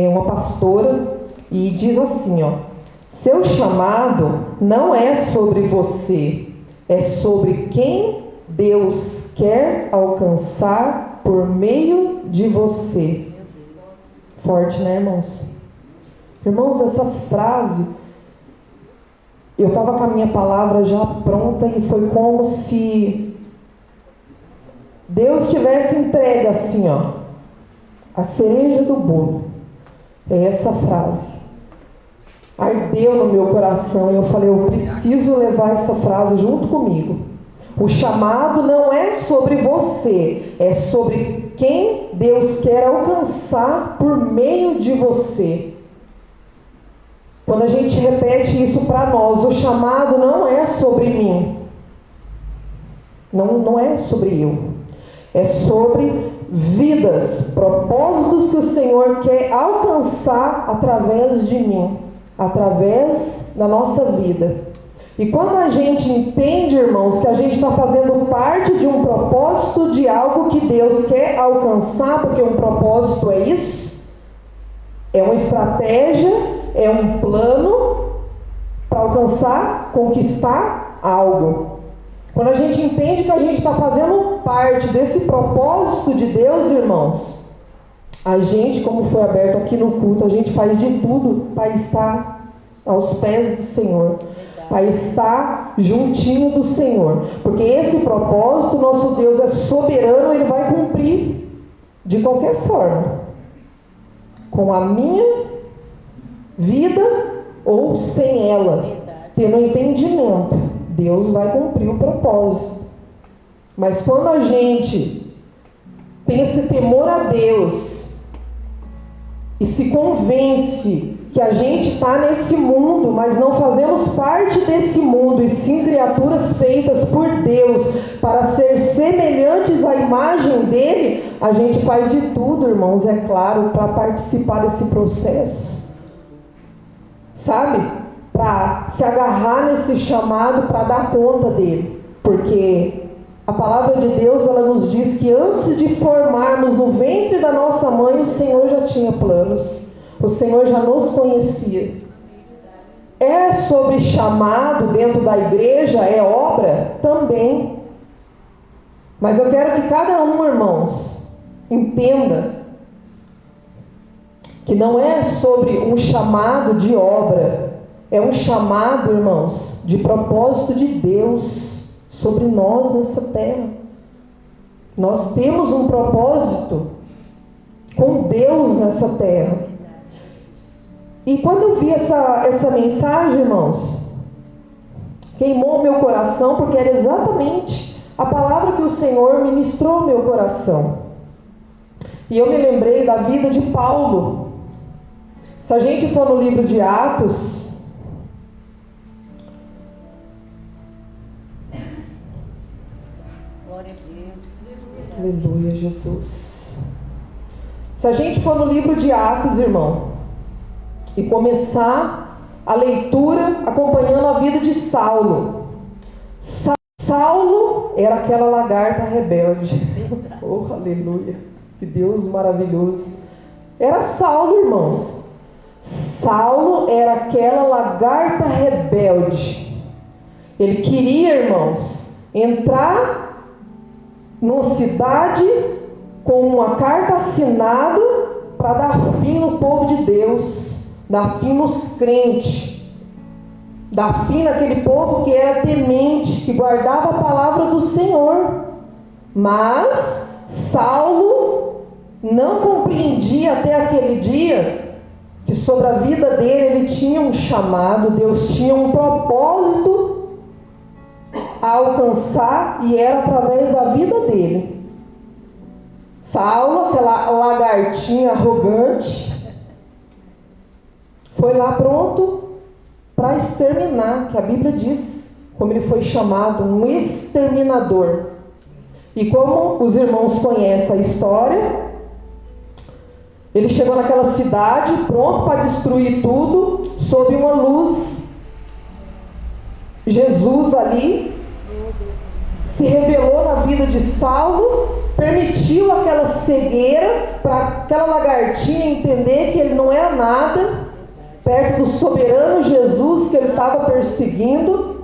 Speaker 5: uma pastora, e diz assim, ó: seu chamado não é sobre você, é sobre quem Deus quer alcançar por meio de você. Forte, né, irmãos? Irmãos, essa frase, eu estava com a minha palavra já pronta e foi como se Deus tivesse entregue assim, ó, a cereja do bolo. É essa frase. Ardeu no meu coração e eu falei, eu preciso levar essa frase junto comigo. O chamado não é sobre você, é sobre quem Deus quer alcançar por meio de você. Quando a gente repete isso para nós, o chamado não é sobre mim, não é sobre eu, é sobre vidas, propósitos que o Senhor quer alcançar através de mim, através da nossa vida. E quando a gente entende, irmãos, que a gente está fazendo parte de um propósito, de algo que Deus quer alcançar, porque um propósito é isso, é uma estratégia, é um plano para alcançar, conquistar algo. Quando a gente entende que a gente está fazendo parte desse propósito de Deus, irmãos, a gente, como foi aberto aqui no culto, a gente faz de tudo para estar aos pés do Senhor, para estar juntinho do Senhor, porque esse propósito, nosso Deus é soberano, Ele vai cumprir de qualquer forma, com a minha vida ou sem ela, tendo entendimento, Deus vai cumprir o propósito. Mas quando a gente tem esse temor a Deus e se convence que a gente está nesse mundo, mas não fazemos parte desse mundo, e sim criaturas feitas por Deus para ser semelhantes à imagem dele, a gente faz de tudo, irmãos, é claro, para participar desse processo, sabe? Para se agarrar nesse chamado, para dar conta dele, porque a palavra de Deus, ela nos diz que antes de formarmos no ventre da nossa mãe, o Senhor já tinha planos. O Senhor já nos conhecia. É sobre chamado dentro da igreja, é obra também. Mas eu quero que cada um, irmãos, entenda que não é sobre um chamado de obra, é um chamado, irmãos, de propósito de Deus sobre nós nessa terra. Nós temos um propósito com Deus nessa terra. E quando eu vi essa mensagem, irmãos, queimou o meu coração, porque era exatamente a palavra que o Senhor ministrou ao meu coração. E eu me lembrei da vida de Paulo. Se a gente for no livro de Atos,
Speaker 4: glória a Deus.
Speaker 5: aleluia, Jesus. Se a gente for no livro de Atos, irmão, e começar a leitura acompanhando a vida de Saulo. Saulo era aquela lagarta rebelde. Oh, aleluia! Que Deus maravilhoso! Era Saulo, irmãos. Saulo era aquela lagarta rebelde. Ele queria, irmãos, entrar numa cidade com uma carta assinada para dar fim no povo de Deus, dar fim nos crentes, dar fim naquele povo que era temente, que guardava a palavra do Senhor. Mas Saulo não compreendia até aquele dia que sobre a vida dele ele tinha um chamado, Deus tinha um propósito a alcançar, e era através da vida dele. Saulo, aquela lagartinha arrogante, foi lá pronto para exterminar, que a Bíblia diz, como ele foi chamado, um exterminador. E como os irmãos conhecem a história, ele chegou naquela cidade pronto para destruir tudo, sob uma luz. Jesus ali se revelou na vida de Saulo, permitiu aquela cegueira para aquela lagartinha entender que ele não era nada perto do soberano Jesus que ele estava perseguindo.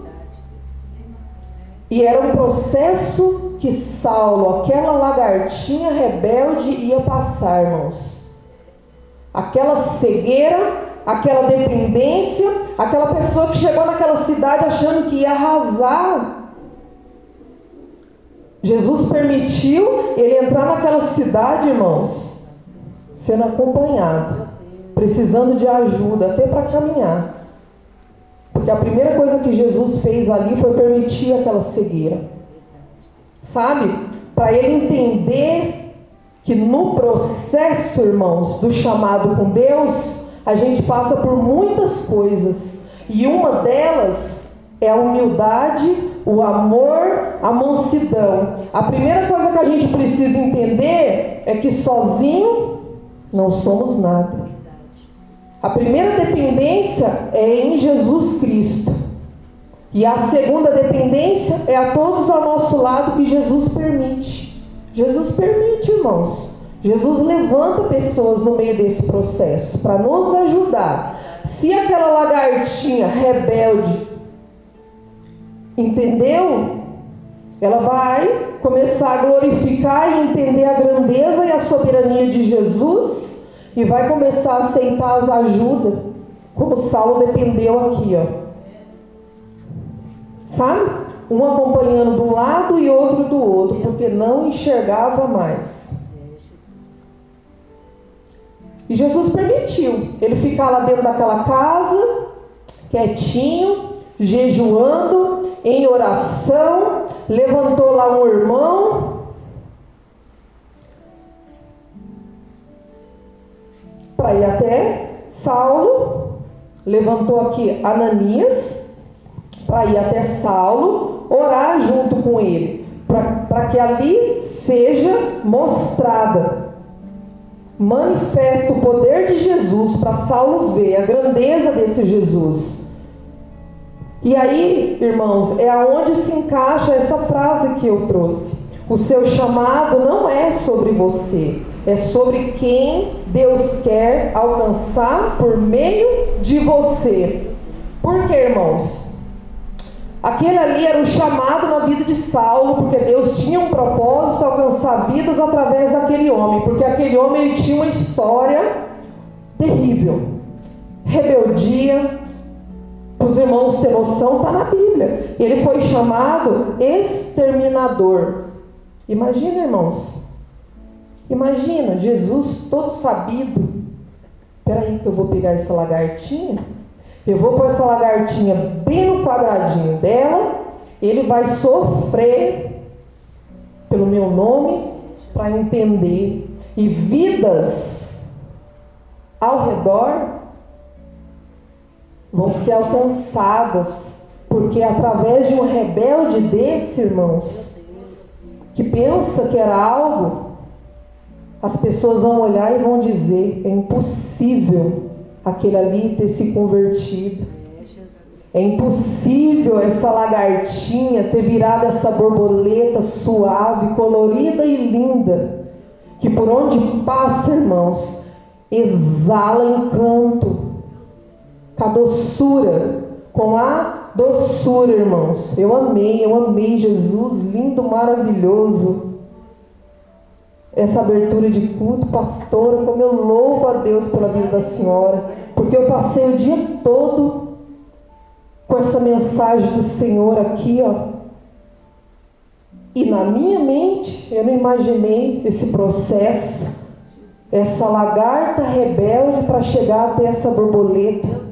Speaker 5: E era um processo que Saulo, aquela lagartinha rebelde, ia passar, irmãos. Aquela cegueira, aquela dependência, aquela pessoa que chegou naquela cidade achando que ia arrasar. Jesus permitiu ele entrar naquela cidade, irmãos, sendo acompanhado, precisando de ajuda até para caminhar. Porque a primeira coisa que Jesus fez ali foi permitir aquela cegueira. Sabe? Para ele entender que no processo, irmãos, do chamado com Deus, a gente passa por muitas coisas. E uma delas é a humildade, o amor, a mansidão. A primeira coisa que a gente precisa entender é que sozinho não somos nada. A primeira dependência é em Jesus Cristo. E a segunda dependência é a todos ao nosso lado que Jesus permite. Jesus permite, irmãos. Jesus levanta pessoas no meio desse processo para nos ajudar. Se aquela lagartinha rebelde entendeu, ela vai começar a glorificar e entender a grandeza e a soberania de Jesus e vai começar a aceitar as ajudas, como Saulo dependeu aqui, ó. Sabe? Um acompanhando de um lado e outro do outro, porque não enxergava mais. E Jesus permitiu ele ficar lá dentro daquela casa, quietinho, jejuando, em oração. Levantou lá um irmão para ir até Saulo. Levantou aqui Ananias para ir até Saulo, orar junto com ele, para que ali seja mostrada, manifesta o poder de Jesus, para Saulo ver a grandeza desse Jesus. E aí, irmãos, é aonde se encaixa essa frase que eu trouxe. O seu chamado não é sobre você, é sobre quem Deus quer alcançar por meio de você. Por quê, irmãos? Aquele ali era um chamado na vida de Saulo, porque Deus tinha um propósito, alcançar vidas através daquele homem, porque aquele homem ele tinha uma história terrível, rebeldia. Para os irmãos ter noção, está na Bíblia. Ele foi chamado exterminador. Imagina, irmãos, imagina Jesus todo sabido. Espera aí que eu vou pegar essa lagartinha, eu vou pôr essa lagartinha bem no quadradinho dela, ele vai sofrer pelo meu nome para entender. E vidas ao redor vão ser alcançadas, porque através de um rebelde desse, irmãos, que pensa que era algo, as pessoas vão olhar e vão dizer: é impossível aquele ali ter se convertido. É impossível essa lagartinha ter virado essa borboleta suave, colorida e linda, que por onde passa, irmãos, exala encanto, com a doçura, com a doçura, irmãos. Eu amei Jesus, lindo, maravilhoso. Essa abertura de culto, pastora, como eu louvo a Deus pela vida da senhora, porque eu passei o dia todo com essa mensagem do Senhor aqui, ó. E na minha mente, eu não imaginei esse processo, essa lagarta rebelde para chegar até essa borboleta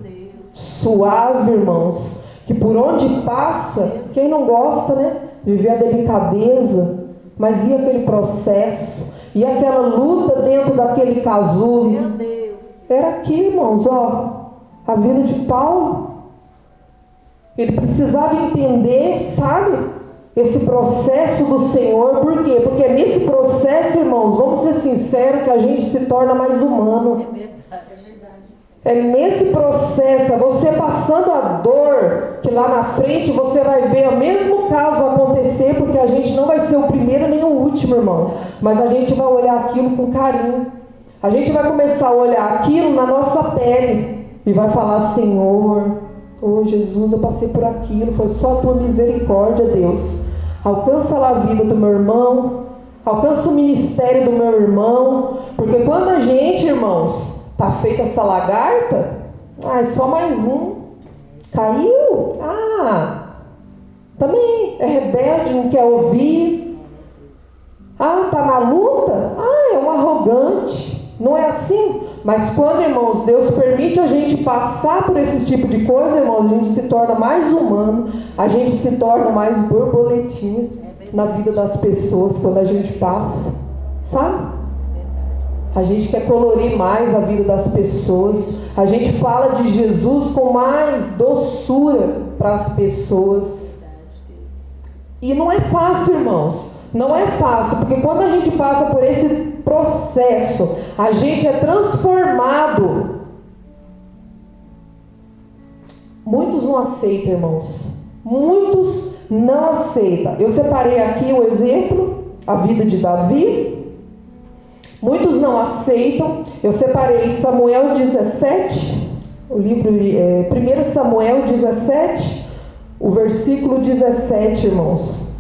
Speaker 5: suave, irmãos, que por onde passa, quem não gosta, né, de ver a delicadeza, mas e aquele processo, e aquela luta dentro daquele casulo.
Speaker 4: Meu Deus.
Speaker 5: Era aqui, irmãos, ó, a vida de Paulo. Ele precisava entender, sabe, esse processo do Senhor. Por quê? Porque nesse processo, irmãos, vamos ser sinceros, que a gente se torna mais humano. É nesse processo, é você passando a dor, que lá na frente você vai ver o mesmo caso acontecer, porque a gente não vai ser o primeiro nem o último, irmão. Mas a gente vai olhar aquilo com carinho. A gente vai começar a olhar aquilo na nossa pele e vai falar: Senhor, oh Jesus, eu passei por aquilo, foi só a tua misericórdia, Deus. Alcança lá a vida do meu irmão, alcança o ministério do meu irmão, porque quando a gente, irmãos, tá feita essa lagarta, é só mais um, caiu, também é rebelde, não quer ouvir, tá na luta, é um arrogante, não é assim? Mas quando, irmãos, Deus permite a gente passar por esse tipo de coisa, irmãos, a gente se torna mais humano, a gente se torna mais borboletinha na vida das pessoas quando a gente passa, sabe? A gente quer colorir mais a vida das pessoas, a gente fala de Jesus com mais doçura para as pessoas. E não é fácil, irmãos, não é fácil, porque quando a gente passa por esse processo, a gente é transformado. Muitos não aceitam, irmãos, muitos não aceitam. Eu separei aqui o exemplo, a vida de Davi. Muitos não aceitam. Eu separei Samuel 17, o livro 1 Samuel 17, o versículo 17, irmãos.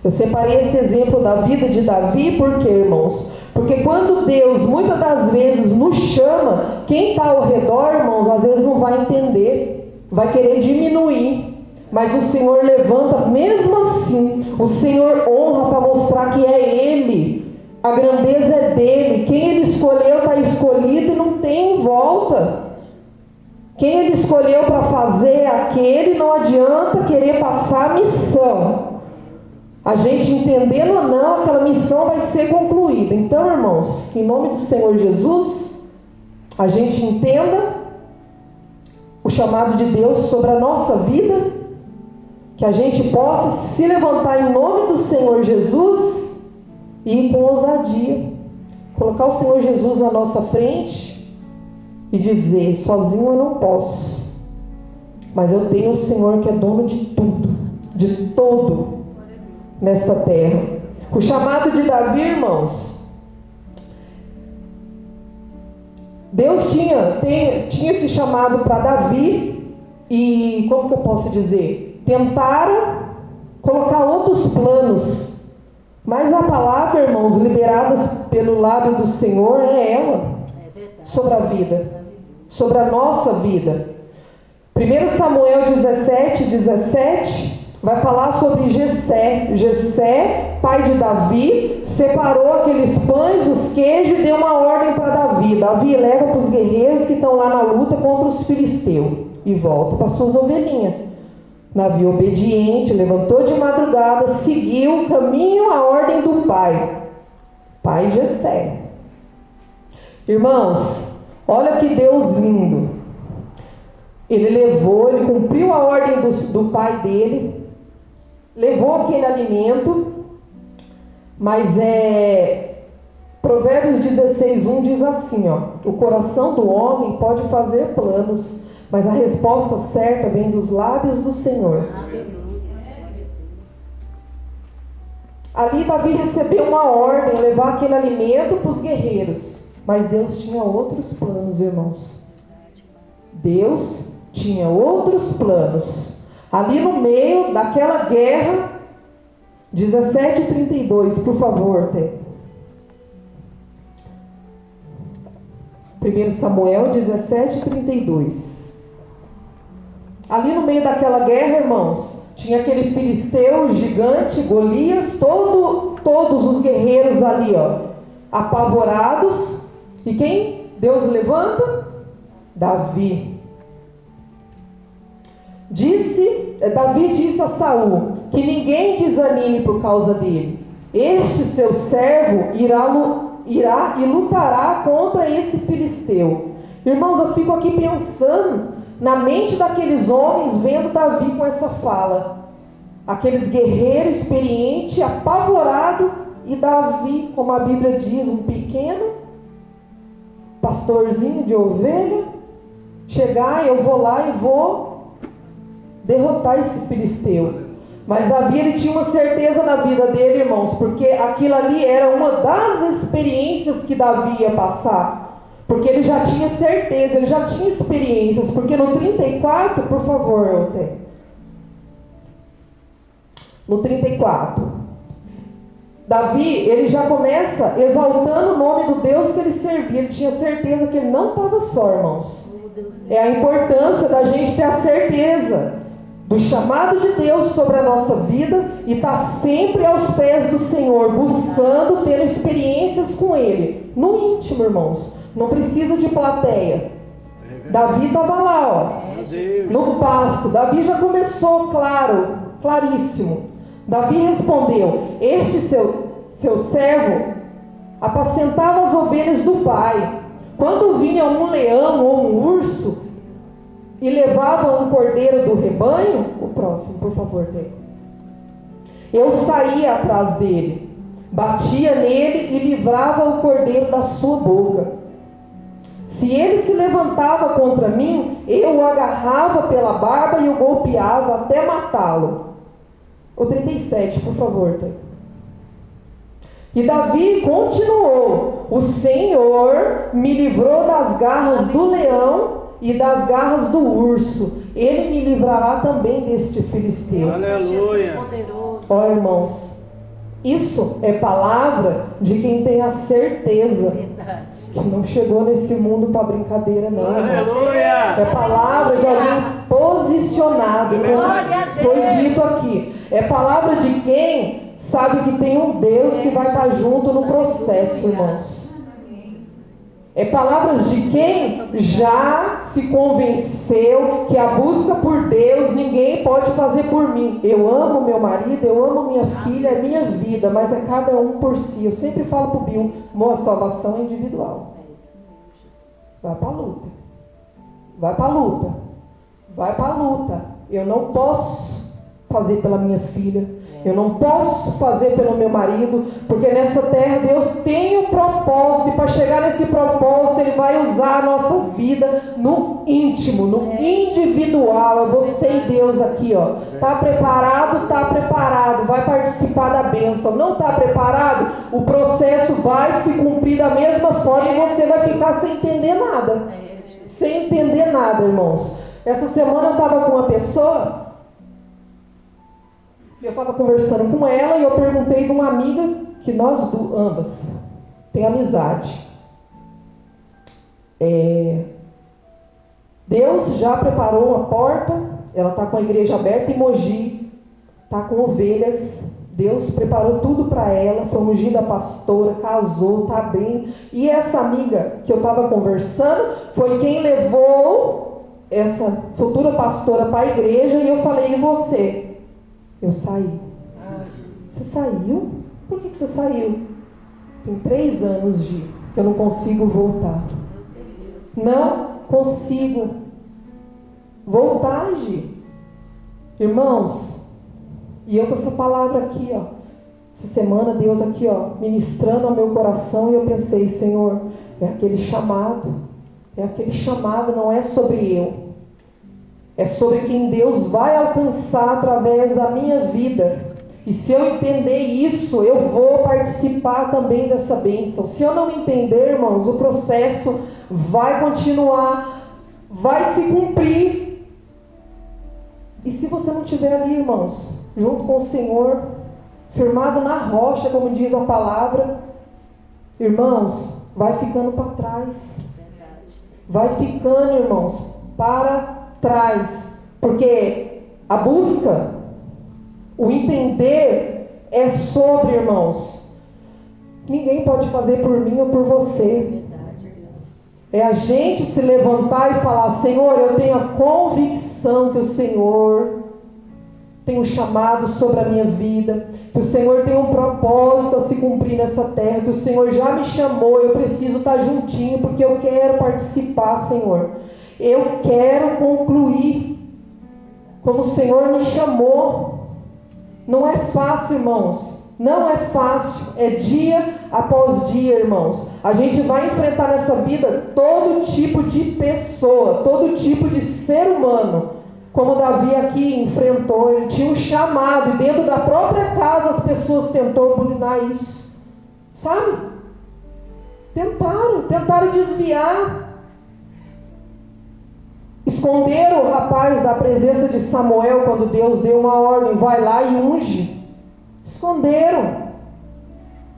Speaker 5: Eu separei esse exemplo da vida de Davi, por quê, irmãos? Porque quando Deus, muitas das vezes, nos chama, quem está ao redor, irmãos, às vezes não vai entender, vai querer diminuir. Mas o Senhor levanta, mesmo assim, o Senhor honra para mostrar que é Ele. A grandeza é dele. Quem ele escolheu está escolhido e não tem volta. Quem ele escolheu para fazer aquele, não adianta querer passar a missão. A gente entendendo ou não, aquela missão vai ser concluída. Então, irmãos, que em nome do Senhor Jesus, a gente entenda o chamado de Deus sobre a nossa vida, que a gente possa se levantar em nome do Senhor Jesus e com ousadia, colocar o Senhor Jesus na nossa frente e dizer: sozinho eu não posso, mas eu tenho o Senhor que é dono de tudo, de todo nessa terra. O chamado de Davi, irmãos, Deus tinha esse chamado para Davi, e como que eu posso dizer? Tentaram colocar outros planos. Mas a palavra, irmãos, liberada pelo lábio do Senhor é ela, sobre a vida, sobre a nossa vida. 1 Samuel 17 vai falar sobre Jessé. Jessé, pai de Davi, separou aqueles pães, os queijos e deu uma ordem para Davi. Davi leva para os guerreiros que estão lá na luta contra os filisteus e volta para suas ovelhinhas. Davi, obediente, levantou de madrugada, seguiu o caminho, a ordem do pai Jessé. Irmãos, olha que Deus lindo. Ele cumpriu a ordem do pai dele, levou aquele alimento, mas Provérbios 16:1 diz assim, ó: o coração do homem pode fazer planos, mas a resposta certa vem dos lábios do Senhor. Ali Davi recebeu uma ordem, levar aquele alimento para os guerreiros. Mas Deus tinha outros planos, irmãos. Deus tinha outros planos. Ali no meio daquela guerra, 17:32, por favor, Té. 1 Samuel 17:32. Ali no meio daquela guerra, irmãos, tinha aquele filisteu gigante, Golias, todos os guerreiros ali, apavorados. E quem Deus levanta? Davi. Davi disse a Saul que ninguém desanime por causa dele. Este seu servo irá e lutará contra esse filisteu. Irmãos, eu fico aqui pensando na mente daqueles homens, vendo Davi com essa fala. Aqueles guerreiros experientes, apavorados, e Davi, como a Bíblia diz, um pequeno pastorzinho de ovelha, chegar, eu vou lá e vou derrotar esse filisteu. Mas Davi, ele tinha uma certeza na vida dele, irmãos, porque aquilo ali era uma das experiências que Davi ia passar, porque ele já tinha certeza, ele já tinha experiências, porque no 34, por favor, eu tenho. No 34, Davi, ele já começa exaltando o nome do Deus que ele servia. Ele tinha certeza que ele não estava só, irmãos. É a importância da gente ter a certeza do chamado de Deus sobre a nossa vida e estar sempre aos pés do Senhor, buscando, tendo experiências com Ele. No íntimo, irmãos, não precisa de plateia. Davi estava lá, no pasto. Davi já começou claríssimo. Davi respondeu: este seu servo apacentava as ovelhas do pai. Quando vinha um leão ou um urso e levava um cordeiro do rebanho, o próximo, por favor, Tê. Eu saía atrás dele, batia nele e livrava o cordeiro da sua boca. Se ele se levantava contra mim, eu o agarrava pela barba e o golpeava até matá-lo. O 37, por favor, Tê. E Davi continuou: o Senhor me livrou das garras do leão e das garras do urso. Ele me livrará também deste filisteu.
Speaker 3: Aleluia.
Speaker 5: Ó, irmãos, isso é palavra de quem tem a certeza que não chegou nesse mundo para brincadeira, não.
Speaker 3: Aleluia.
Speaker 5: É palavra de alguém posicionado, como foi dito aqui. É palavra de quem sabe que tem um Deus que vai estar junto no processo, irmãos. É palavras de quem já se convenceu que a busca por Deus ninguém pode fazer por mim. Eu amo meu marido, eu amo minha filha, é minha vida, mas é cada um por si. Eu sempre falo pro Bill: a salvação é individual. Vai para a luta. Vai para a luta. Vai para a luta. Eu não posso fazer pela minha filha. Eu não posso fazer pelo meu marido, porque nessa terra Deus tem um propósito, e para chegar nesse propósito Ele vai usar a nossa vida no íntimo, no individual. É você e Deus aqui, ó. Tá preparado? Tá preparado. Vai participar da bênção. Não tá preparado? O processo vai se cumprir da mesma forma e você vai ficar sem entender nada. Sem entender nada, irmãos. Essa semana eu estava com uma pessoa. Eu estava conversando com ela e eu perguntei de uma amiga que nós ambas tem amizade. Deus já preparou uma porta, ela está com a igreja aberta em Mogi, está com ovelhas. Deus preparou tudo para ela, foi ungida pastora, casou, está bem. E essa amiga que eu estava conversando foi quem levou essa futura pastora para a igreja, e eu falei: e você? Eu saí. Você saiu? Por que você saiu? Tem 3 anos, Gi, que eu não consigo voltar. Não consigo voltar, Gi. Irmãos, e eu com essa palavra aqui, ó. Essa semana Deus aqui, ó, ministrando ao meu coração, e eu pensei: Senhor, é aquele chamado. É aquele chamado, não é sobre eu. É sobre quem Deus vai alcançar através da minha vida. E se eu entender isso, eu vou participar também dessa bênção. Se eu não entender, irmãos, o processo vai continuar, vai se cumprir. E se você não estiver ali, irmãos, junto com o Senhor, firmado na rocha, como diz a palavra, irmãos, vai ficando para trás. Vai ficando, irmãos, para trás. Porque a busca, o entender é sobre, irmãos. Ninguém pode fazer por mim ou por você. É a gente se levantar e falar: Senhor, eu tenho a convicção que o Senhor tem um chamado sobre a minha vida, que o Senhor tem um propósito a se cumprir nessa terra, que o Senhor já me chamou, eu preciso estar juntinho, porque eu quero participar, Senhor. Eu quero concluir como o Senhor me chamou. Não é fácil, irmãos. Não é fácil. É dia após dia, irmãos. A gente vai enfrentar nessa vida todo tipo de pessoa, todo tipo de ser humano. Como Davi aqui enfrentou, ele tinha um chamado, e dentro da própria casa as pessoas tentaram bulinar isso. Sabe? Tentaram desviar. Esconderam o rapaz da presença de Samuel quando Deus deu uma ordem: vai lá e unge. Esconderam.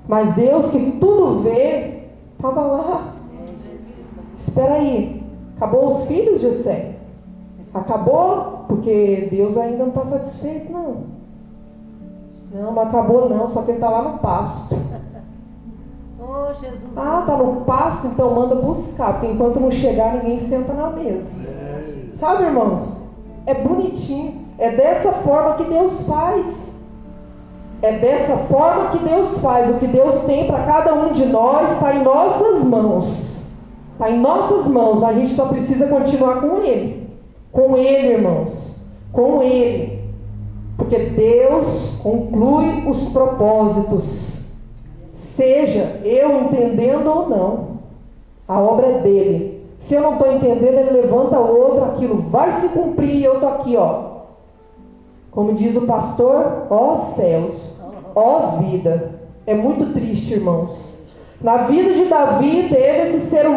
Speaker 5: Mas Deus, que tudo vê, estava lá. Espera aí, acabou os filhos de Jessé? Acabou? Porque Deus ainda não está satisfeito, não. Não acabou não, só que ele está lá no pasto.
Speaker 4: Oh, Jesus.
Speaker 5: Ah, está no pasto, então manda buscar, porque enquanto não chegar, ninguém senta na mesa. Sabe, irmãos? É bonitinho. É dessa forma que Deus faz. É dessa forma que Deus faz. O que Deus tem para cada um de nós está em nossas mãos. Está em nossas mãos, mas a gente só precisa continuar com Ele. Com Ele, irmãos. Com Ele. Porque Deus conclui os propósitos. Seja eu entendendo ou não, a obra é dele. Se eu não estou entendendo, ele levanta outro, aquilo vai se cumprir e eu estou aqui, ó. Como diz o pastor, ó céus, ó vida. É muito triste, irmãos. Na vida de Davi teve esse seres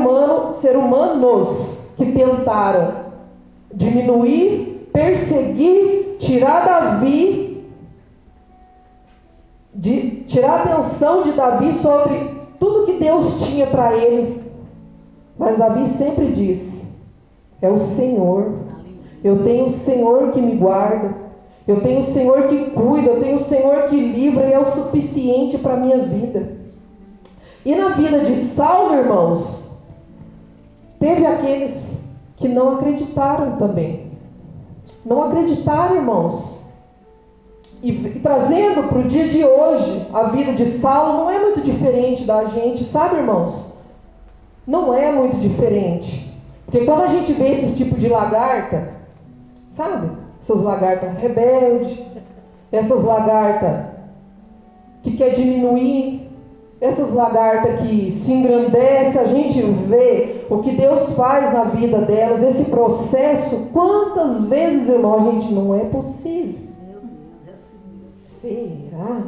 Speaker 5: humanos que tentaram diminuir, perseguir, tirar Davi, tirar a atenção de Davi sobre tudo que Deus tinha para ele. Mas Davi sempre disse: é o Senhor. Eu tenho o Senhor que me guarda. Eu tenho o Senhor que cuida. Eu tenho o Senhor que livra, e é o suficiente para a minha vida. E na vida de Saulo, irmãos, teve aqueles que não acreditaram também. Não acreditaram, irmãos. E trazendo para o dia de hoje, a vida de Saulo não é muito diferente da gente, sabe, irmãos? Não é muito diferente. Porque quando a gente vê esse tipo de lagarta, sabe? Essas lagartas rebeldes, essas lagartas que quer diminuir, essas lagartas que se engrandecem, a gente vê o que Deus faz na vida delas, esse processo. Quantas vezes, irmão, a gente não é possível?
Speaker 4: Meu Deus, é assim mesmo.
Speaker 5: Será?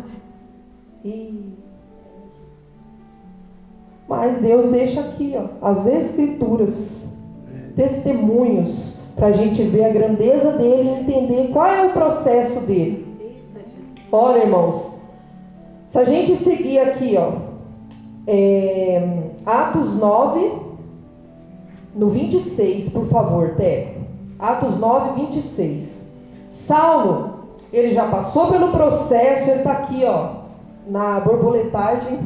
Speaker 5: Mas Deus deixa aqui, ó, as escrituras, testemunhos, para a gente ver a grandeza dele e entender qual é o processo dele. Olha, irmãos, se a gente seguir aqui, ó, Atos 9, no 26, por favor, Té. Atos 9, 26. Saulo, ele já passou pelo processo, ele está aqui, ó, na borboletagem,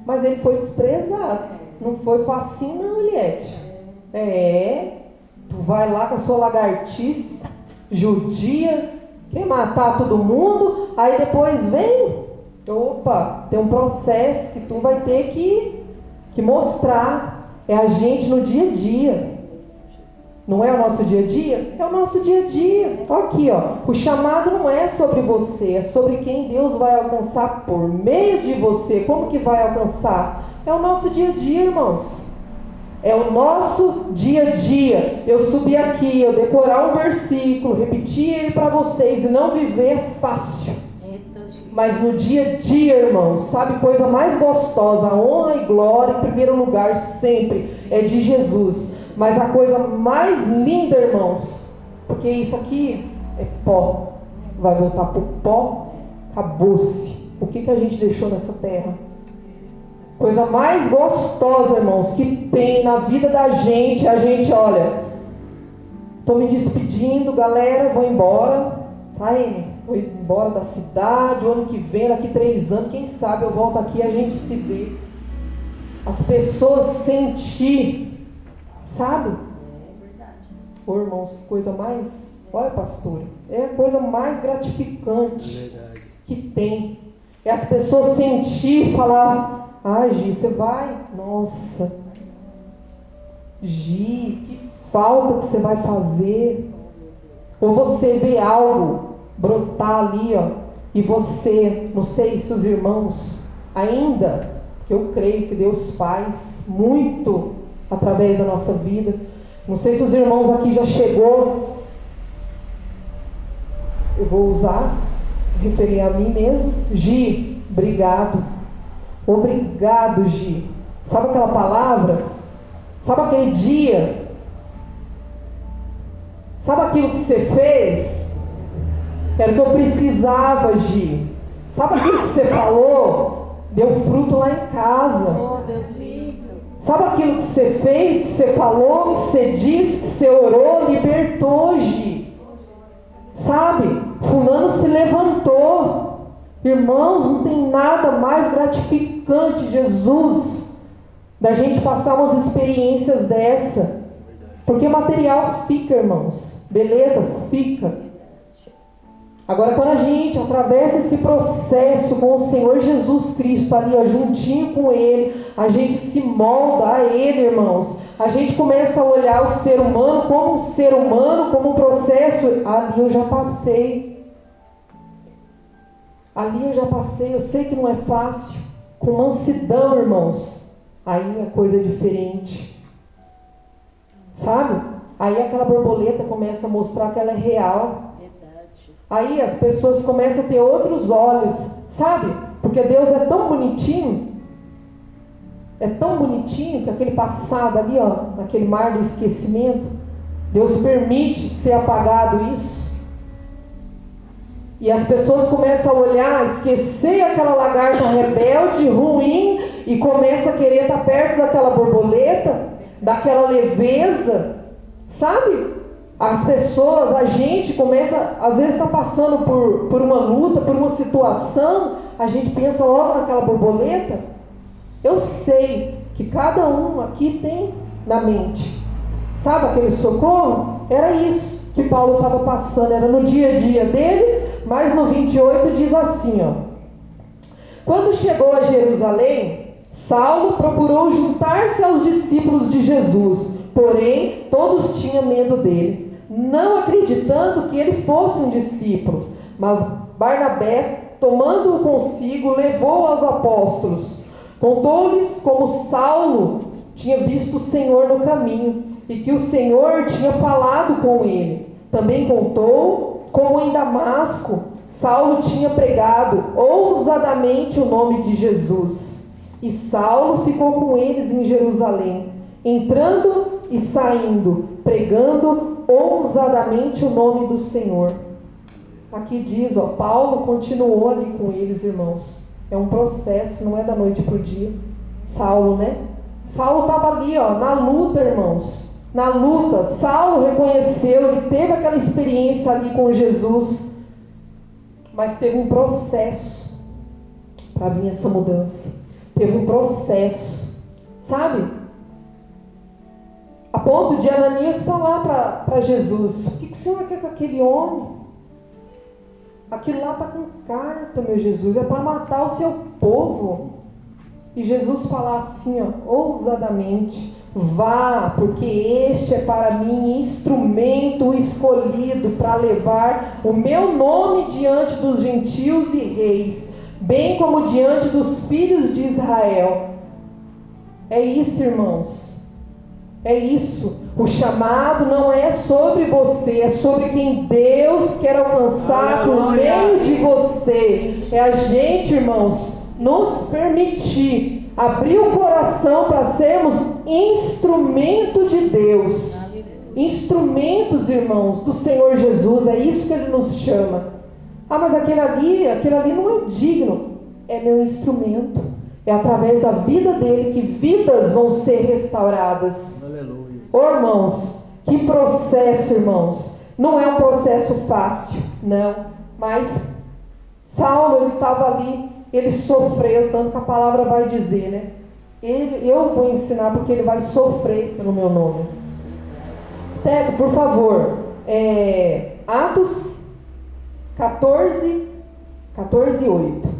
Speaker 5: mas ele foi desprezado. Não foi facinho, não, Eliette. Tu vai lá com a sua lagartice judia, quer matar todo mundo, aí depois vem, opa, tem um processo que tu vai ter que mostrar. É a gente no dia a dia. Não é o nosso dia a dia? É o nosso dia a dia. Olha aqui, ó. O chamado não é sobre você, é sobre quem Deus vai alcançar por meio de você. Como que vai alcançar? É o nosso dia a dia, irmãos. É o nosso dia a dia. Eu subir aqui, eu decorar um versículo, repetir ele para vocês e não viver é fácil. Mas no dia a dia, irmãos, sabe, coisa mais gostosa, a honra e glória em primeiro lugar sempre é de Jesus. Mas a coisa mais linda, irmãos, porque isso aqui é pó, vai voltar para o pó, acabou-se. O que a gente deixou nessa terra? Coisa mais gostosa, irmãos, que tem na vida da gente, a gente, olha, estou me despedindo, galera, vou embora, tá, Amy? Vou embora da cidade, o ano que vem, daqui 3 anos, quem sabe eu volto aqui e a gente se vê. As pessoas sentir, sabe?
Speaker 4: É verdade.
Speaker 5: Ô, irmãos, que coisa mais, olha, pastora, é a coisa mais gratificante que tem. É as pessoas sentir e falar, ai, Gi, você vai? Nossa, Gi, que falta que você vai fazer. Ou você vê algo brotar ali, ó, e você, não sei se os irmãos ainda, que eu creio que Deus faz muito através da nossa vida, não sei se os irmãos aqui já chegou, eu vou usar, referir a mim mesmo, Gi, obrigado, obrigado, Gi. Sabe aquela palavra? Sabe aquele dia? Sabe aquilo que você fez? Era o que eu precisava, Gi. Sabe aquilo que você falou? Deu fruto lá em casa.
Speaker 4: Oh, Deus livre.
Speaker 5: Sabe aquilo que você fez, que você falou, que você disse, que você orou, libertou, Gi. Sabe? Fulano se levantou. Irmãos, não tem nada mais gratificante, Jesus, da gente passar umas experiências dessa. Porque material fica, irmãos. Beleza? Fica. Agora, quando a gente atravessa esse processo com o Senhor Jesus Cristo ali, ó, juntinho com Ele, a gente se molda a Ele, irmãos. A gente começa a olhar o ser humano como um ser humano, como um processo. Ali eu já passei. Ali eu já passei. Eu sei que não é fácil. Com mansidão, irmãos, aí a coisa é diferente. Sabe? Aí aquela borboleta começa a mostrar que ela é real. Aí as pessoas começam a ter outros olhos, sabe? Porque Deus é tão bonitinho que aquele passado ali, ó, naquele mar do esquecimento, Deus permite ser apagado isso. E as pessoas começam a olhar, esquecer aquela lagarta rebelde, ruim, e começam a querer estar perto daquela borboleta, daquela leveza, sabe? As pessoas, a gente começa, às vezes está passando por uma luta, por uma situação, a gente pensa logo naquela borboleta. Eu sei que cada um aqui tem na mente. Sabe aquele socorro? Era isso que Paulo estava passando, era no dia a dia dele, mas no 28 diz assim, ó. Quando chegou a Jerusalém, Saulo procurou juntar-se aos discípulos de Jesus, porém todos tinham medo dele, não acreditando que ele fosse um discípulo. Mas Barnabé, tomando-o consigo, levou aos apóstolos. Contou-lhes como Saulo tinha visto o Senhor no caminho e que o Senhor tinha falado com ele. Também contou como em Damasco Saulo tinha pregado ousadamente o nome de Jesus. E Saulo ficou com eles em Jerusalém, entrando e saindo, pregando ousadamente o nome do Senhor. Aqui diz, ó, Paulo continuou ali com eles, irmãos. É um processo, não é da noite para o dia. Saulo, né? Saulo estava ali, ó, na luta, irmãos. Na luta, Saulo reconheceu, ele teve aquela experiência ali com Jesus, mas teve um processo para vir essa mudança. Teve um processo, sabe? A ponto de Ananias falar para Jesus: o que o Senhor quer com aquele homem? Aquilo lá está com carta, meu Jesus, é para matar o seu povo. E Jesus falar assim, ó, ousadamente: vá, porque este é para mim instrumento escolhido para levar o meu nome diante dos gentios e reis, bem como diante dos filhos de Israel. É isso, irmãos. É isso. O chamado não é sobre você, é sobre quem Deus quer alcançar por meio de você. É a gente, irmãos, nos permitir abrir o coração para sermos instrumento de Deus. Instrumentos, irmãos, do Senhor Jesus. É isso que Ele nos chama. Ah, mas aquele ali não é digno. É meu instrumento. É através da vida dele que vidas vão ser restauradas.
Speaker 3: Aleluia.
Speaker 5: Ô, irmãos, que processo, irmãos. Não é um processo fácil, não. Mas Saulo, ele estava ali, ele sofreu, tanto que a palavra vai dizer, né? Eu vou ensinar porque ele vai sofrer pelo meu nome. Pega, por favor, Atos 14, 8.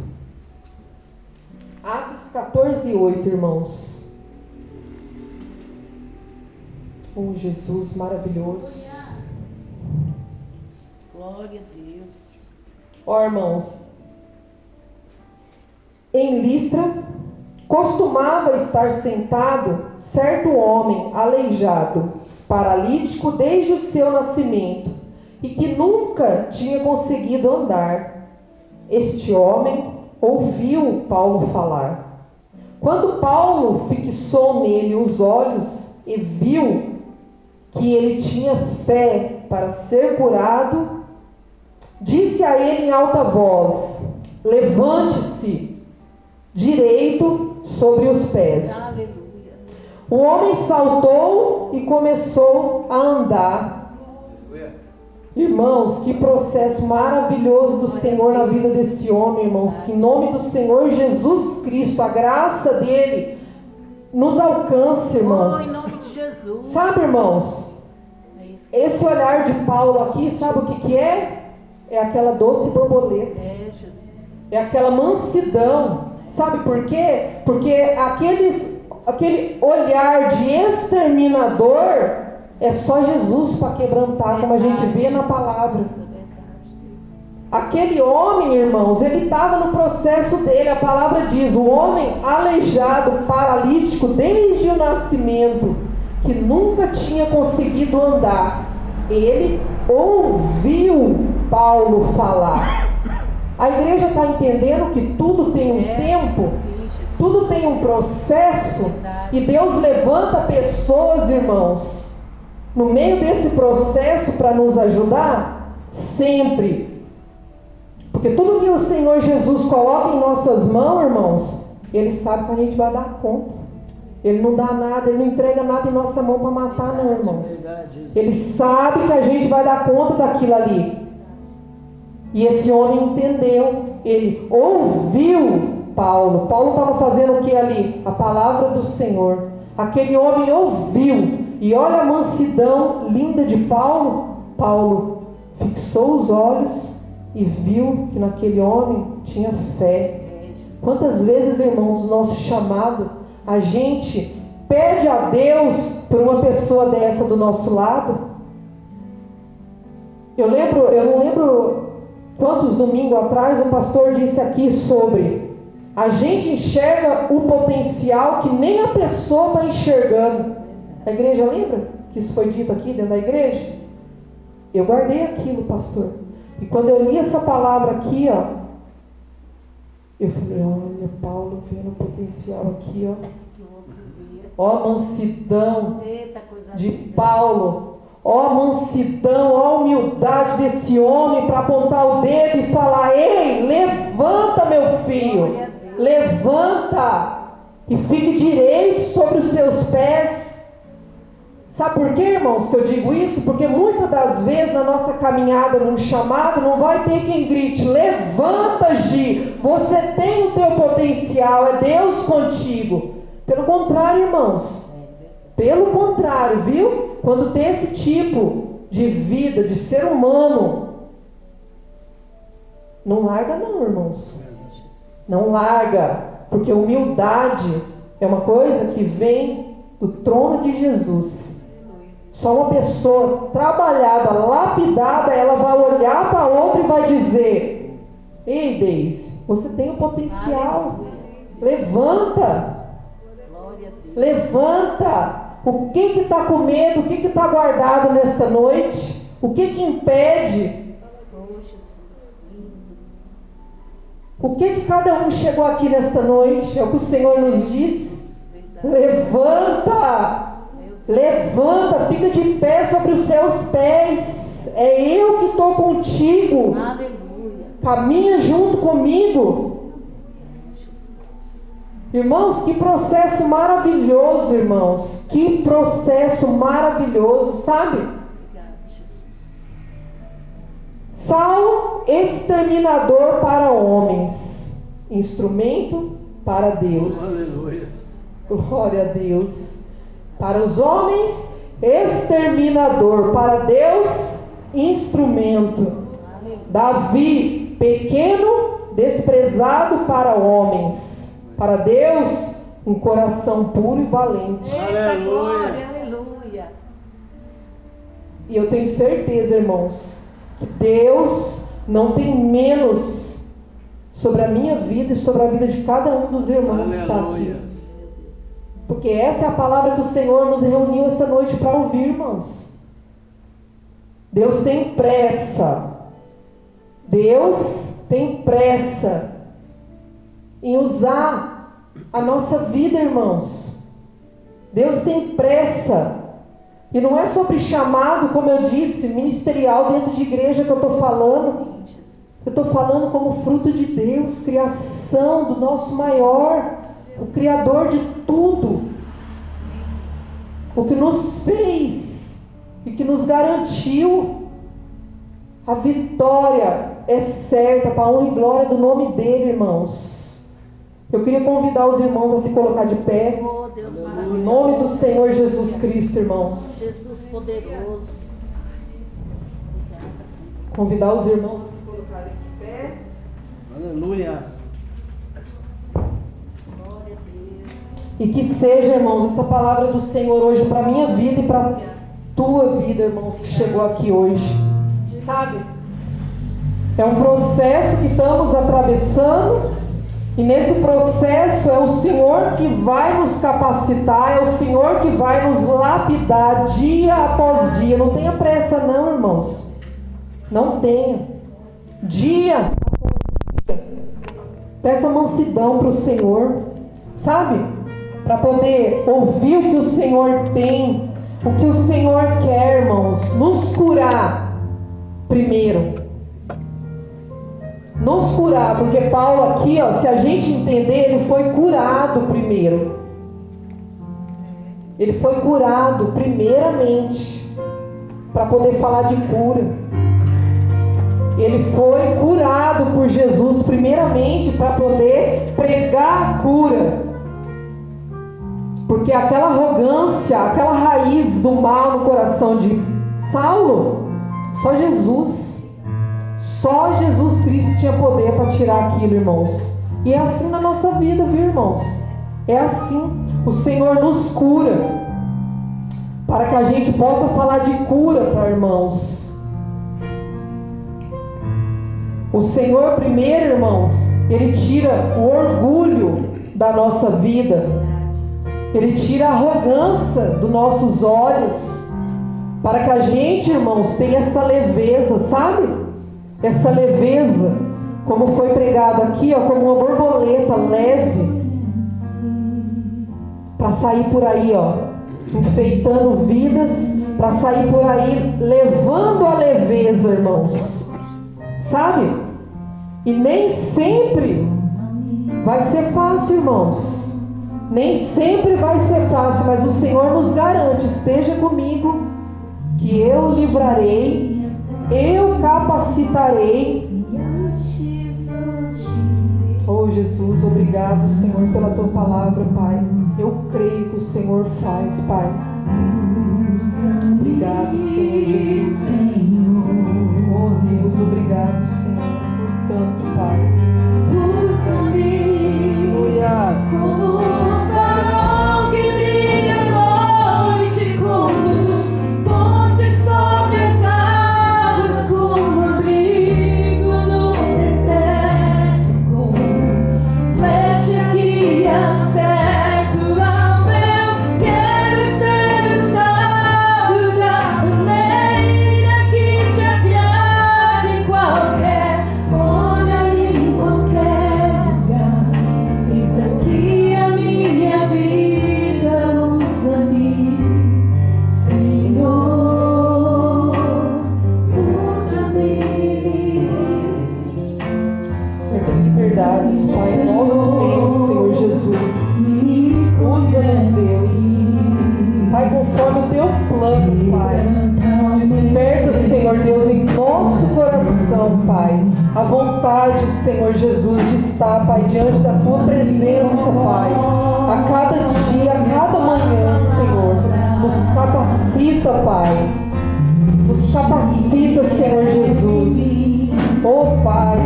Speaker 5: Atos 14, 8, irmãos. Oh, Jesus maravilhoso.
Speaker 4: Glória a Deus.
Speaker 5: Ó, irmãos, em Listra costumava estar sentado certo homem aleijado, paralítico desde o seu nascimento, e que nunca tinha conseguido andar. Este homem ouviu Paulo falar. Quando Paulo fixou nele os olhos e viu que ele tinha fé para ser curado, disse a ele em alta voz: levante-se direito sobre os pés.
Speaker 4: Aleluia.
Speaker 5: O homem saltou e começou a andar. Irmãos, que processo maravilhoso do Senhor na vida desse homem, irmãos. Que em nome do Senhor Jesus Cristo, a graça dele nos alcance, irmãos.
Speaker 4: Oh, em nome de Jesus.
Speaker 5: Sabe, irmãos, esse olhar de Paulo aqui, sabe o que é? É aquela doce borboleta.
Speaker 4: É, Jesus.
Speaker 5: É aquela mansidão. Sabe por quê? Porque aquele olhar de exterminador é só Jesus para quebrantar, como a gente vê na palavra. Aquele homem, irmãos, ele estava no processo dele. A palavra diz: o homem aleijado, paralítico desde o nascimento, que nunca tinha conseguido andar. Ele ouviu Paulo falar. A igreja está entendendo que tudo tem um tempo, tudo tem um processo, e Deus levanta pessoas, irmãos, no meio desse processo para nos ajudar, sempre. Porque tudo que o Senhor Jesus coloca em nossas mãos, irmãos, Ele sabe que a gente vai dar conta. Ele não dá nada, Ele não entrega nada em nossa mão para matar, não, irmãos. Ele sabe que a gente vai dar conta daquilo ali. E esse homem entendeu, ele ouviu Paulo. Paulo estava fazendo o que ali? A palavra do Senhor. Aquele homem ouviu. E olha a mansidão linda de Paulo. Paulo fixou os olhos e viu que naquele homem tinha fé. Quantas vezes, irmãos, no nosso chamado, a gente pede a Deus por uma pessoa dessa do nosso lado? Eu não lembro quantos domingos atrás o pastor disse aqui sobre a gente enxerga o potencial que nem a pessoa está enxergando. A igreja lembra que isso foi dito aqui dentro da igreja? Eu guardei aquilo, pastor. E quando eu li essa palavra aqui, ó, eu falei: olha, Paulo vendo o potencial aqui, ó. Ó a mansidão de Paulo. Ó a mansidão, ó a humildade desse homem para apontar o dedo e falar: ei, levanta, meu filho, levanta e fique direito sobre os seus pés. Sabe por quê, irmãos, que eu digo isso? Porque muitas das vezes na nossa caminhada, num chamado, não vai ter quem grite: levanta, Gi, você tem o teu potencial, é Deus contigo. Pelo contrário, irmãos, pelo contrário, viu? Quando tem esse tipo de vida, de ser humano, não larga não, irmãos. Não larga, porque humildade é uma coisa que vem do trono de Jesus. Só uma pessoa trabalhada, lapidada, ela vai olhar para outra e vai dizer: ei, Deise, você tem um potencial. Levanta. Levanta. O que está com medo? O que está guardado nesta noite? O que impede? O que cada um chegou aqui nesta noite? É o que o Senhor nos diz. Levanta! Levanta, fica de pé sobre os seus pés. É eu que estou contigo.
Speaker 4: Aleluia.
Speaker 5: Caminha junto comigo. Irmãos, que processo maravilhoso, irmãos. Que processo maravilhoso, sabe? Saulo, exterminador para homens, instrumento para Deus.
Speaker 3: Aleluia.
Speaker 5: Glória a Deus. Para os homens, exterminador. Para Deus, instrumento. Davi, pequeno, desprezado para homens. Para Deus, um coração puro e valente.
Speaker 4: Eita, glória, aleluia.
Speaker 5: E eu tenho certeza, irmãos, que Deus não tem menos sobre a minha vida e sobre a vida de cada um dos irmãos que está aqui. Porque essa é a palavra que o Senhor nos reuniu essa noite para ouvir, irmãos. Deus tem pressa. Deus tem pressa em usar a nossa vida, irmãos. Deus tem pressa. E não é sobre chamado, como eu disse, ministerial dentro de igreja que eu estou falando. Eu estou falando como fruto de Deus, criação do nosso maior, o Criador de tudo, o que nos fez e que nos garantiu. A vitória é certa para a honra e glória do nome dele, irmãos. Eu queria convidar os irmãos a se colocar de pé,
Speaker 4: Oh, Deus
Speaker 5: em
Speaker 4: maravilhoso.
Speaker 5: nome do Senhor Jesus Cristo, irmãos.
Speaker 4: Jesus poderoso.
Speaker 5: Convidar os irmãos a se colocarem de pé.
Speaker 3: Aleluia.
Speaker 4: Glória a Deus.
Speaker 5: E que seja, irmãos, essa palavra do Senhor hoje para a minha vida e para a tua vida, irmãos, que chegou aqui hoje. Sabe? É um processo que estamos atravessando. E nesse processo é o Senhor que vai nos capacitar. É o Senhor que vai nos lapidar dia após dia. Não tenha pressa não, irmãos. Não tenha. Dia após dia. Peça mansidão para o Senhor. Sabe? Para poder ouvir o que o Senhor tem, o que o Senhor quer, irmãos. Nos curar primeiro. Nos curar, porque Paulo aqui, ó, se a gente entender, ele foi curado primeiro. Ele foi curado primeiramente para poder falar de cura. Ele foi curado por Jesus primeiramente para poder pregar a cura. Porque aquela arrogância, aquela raiz do mal no coração de Saulo, só Jesus Cristo tinha poder para tirar aquilo, irmãos. E é assim na nossa vida, viu, irmãos? É assim. O Senhor nos cura para que a gente possa falar de cura para irmãos. O Senhor primeiro, irmãos, Ele tira o orgulho da nossa vida. Ele tira a arrogância dos nossos olhos, para que a gente, irmãos, tenha essa leveza, sabe? Essa leveza, como foi pregado aqui, ó, como uma borboleta leve, para sair por aí, ó, enfeitando vidas, para sair por aí levando a leveza, irmãos, sabe? E nem sempre vai ser fácil, irmãos. Nem sempre vai ser fácil, mas o Senhor nos garante: esteja comigo, que eu livrarei, eu capacitarei. Oh Jesus, obrigado, Senhor, pela tua palavra, Pai. Eu creio que o Senhor faz, Pai. Obrigado, Senhor Jesus. Oh Deus, obrigado, Senhor, por tanto, Pai.
Speaker 3: Aleluia.
Speaker 2: Flecha que acerta ao meu, quero ser
Speaker 5: a vontade, Senhor Jesus, de estar, Pai, diante da Tua presença, Pai, a cada dia, a cada manhã, Senhor. Nos capacita, Pai. Nos capacita, Senhor Jesus. Oh, Pai,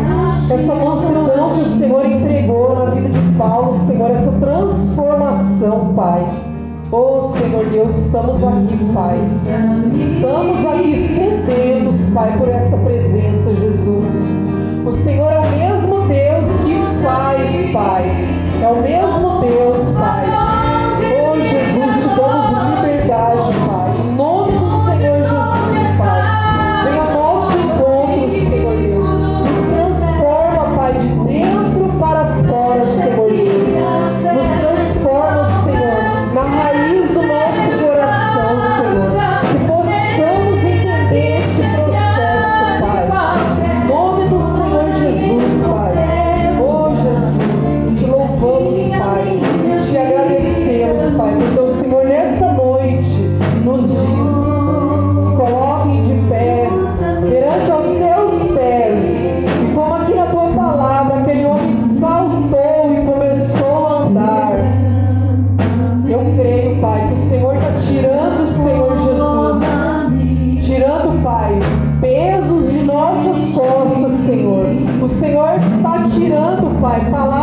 Speaker 5: essa mansidão que o Senhor entregou na vida de Paulo, Senhor, essa transformação, Pai. Oh, Senhor Deus, estamos aqui, Pai. Estamos aqui sedentos, Pai, por essa presença, Jesus. O Senhor é o mesmo Deus que faz, Pai. É o mesmo Deus, Pai. Oh, Jesus, te damos liberdade, Pai. Em nome do Senhor Jesus, Pai. Venha ao nosso encontro, Senhor Deus. Nos transforma, Pai, de dentro para fora, Senhor Deus. Nos transforma, Senhor, na raiz do nosso coração, Senhor. Que possamos entender esse processo, Pai. Em nome do Senhor Jesus, Pai. Oh, Jesus, te louvamos, Pai. Te agradecemos, Pai, porque o Senhor nesta noite nos diz: se coloquem de pé perante aos seus pés. E como aqui na tua palavra, aquele homem saltou e começou a andar. Eu creio, Pai, que o Senhor está tirando, Senhor Jesus, tirando, Pai, pesos de nossas costas, Senhor. O Senhor está tirando, Pai, palavras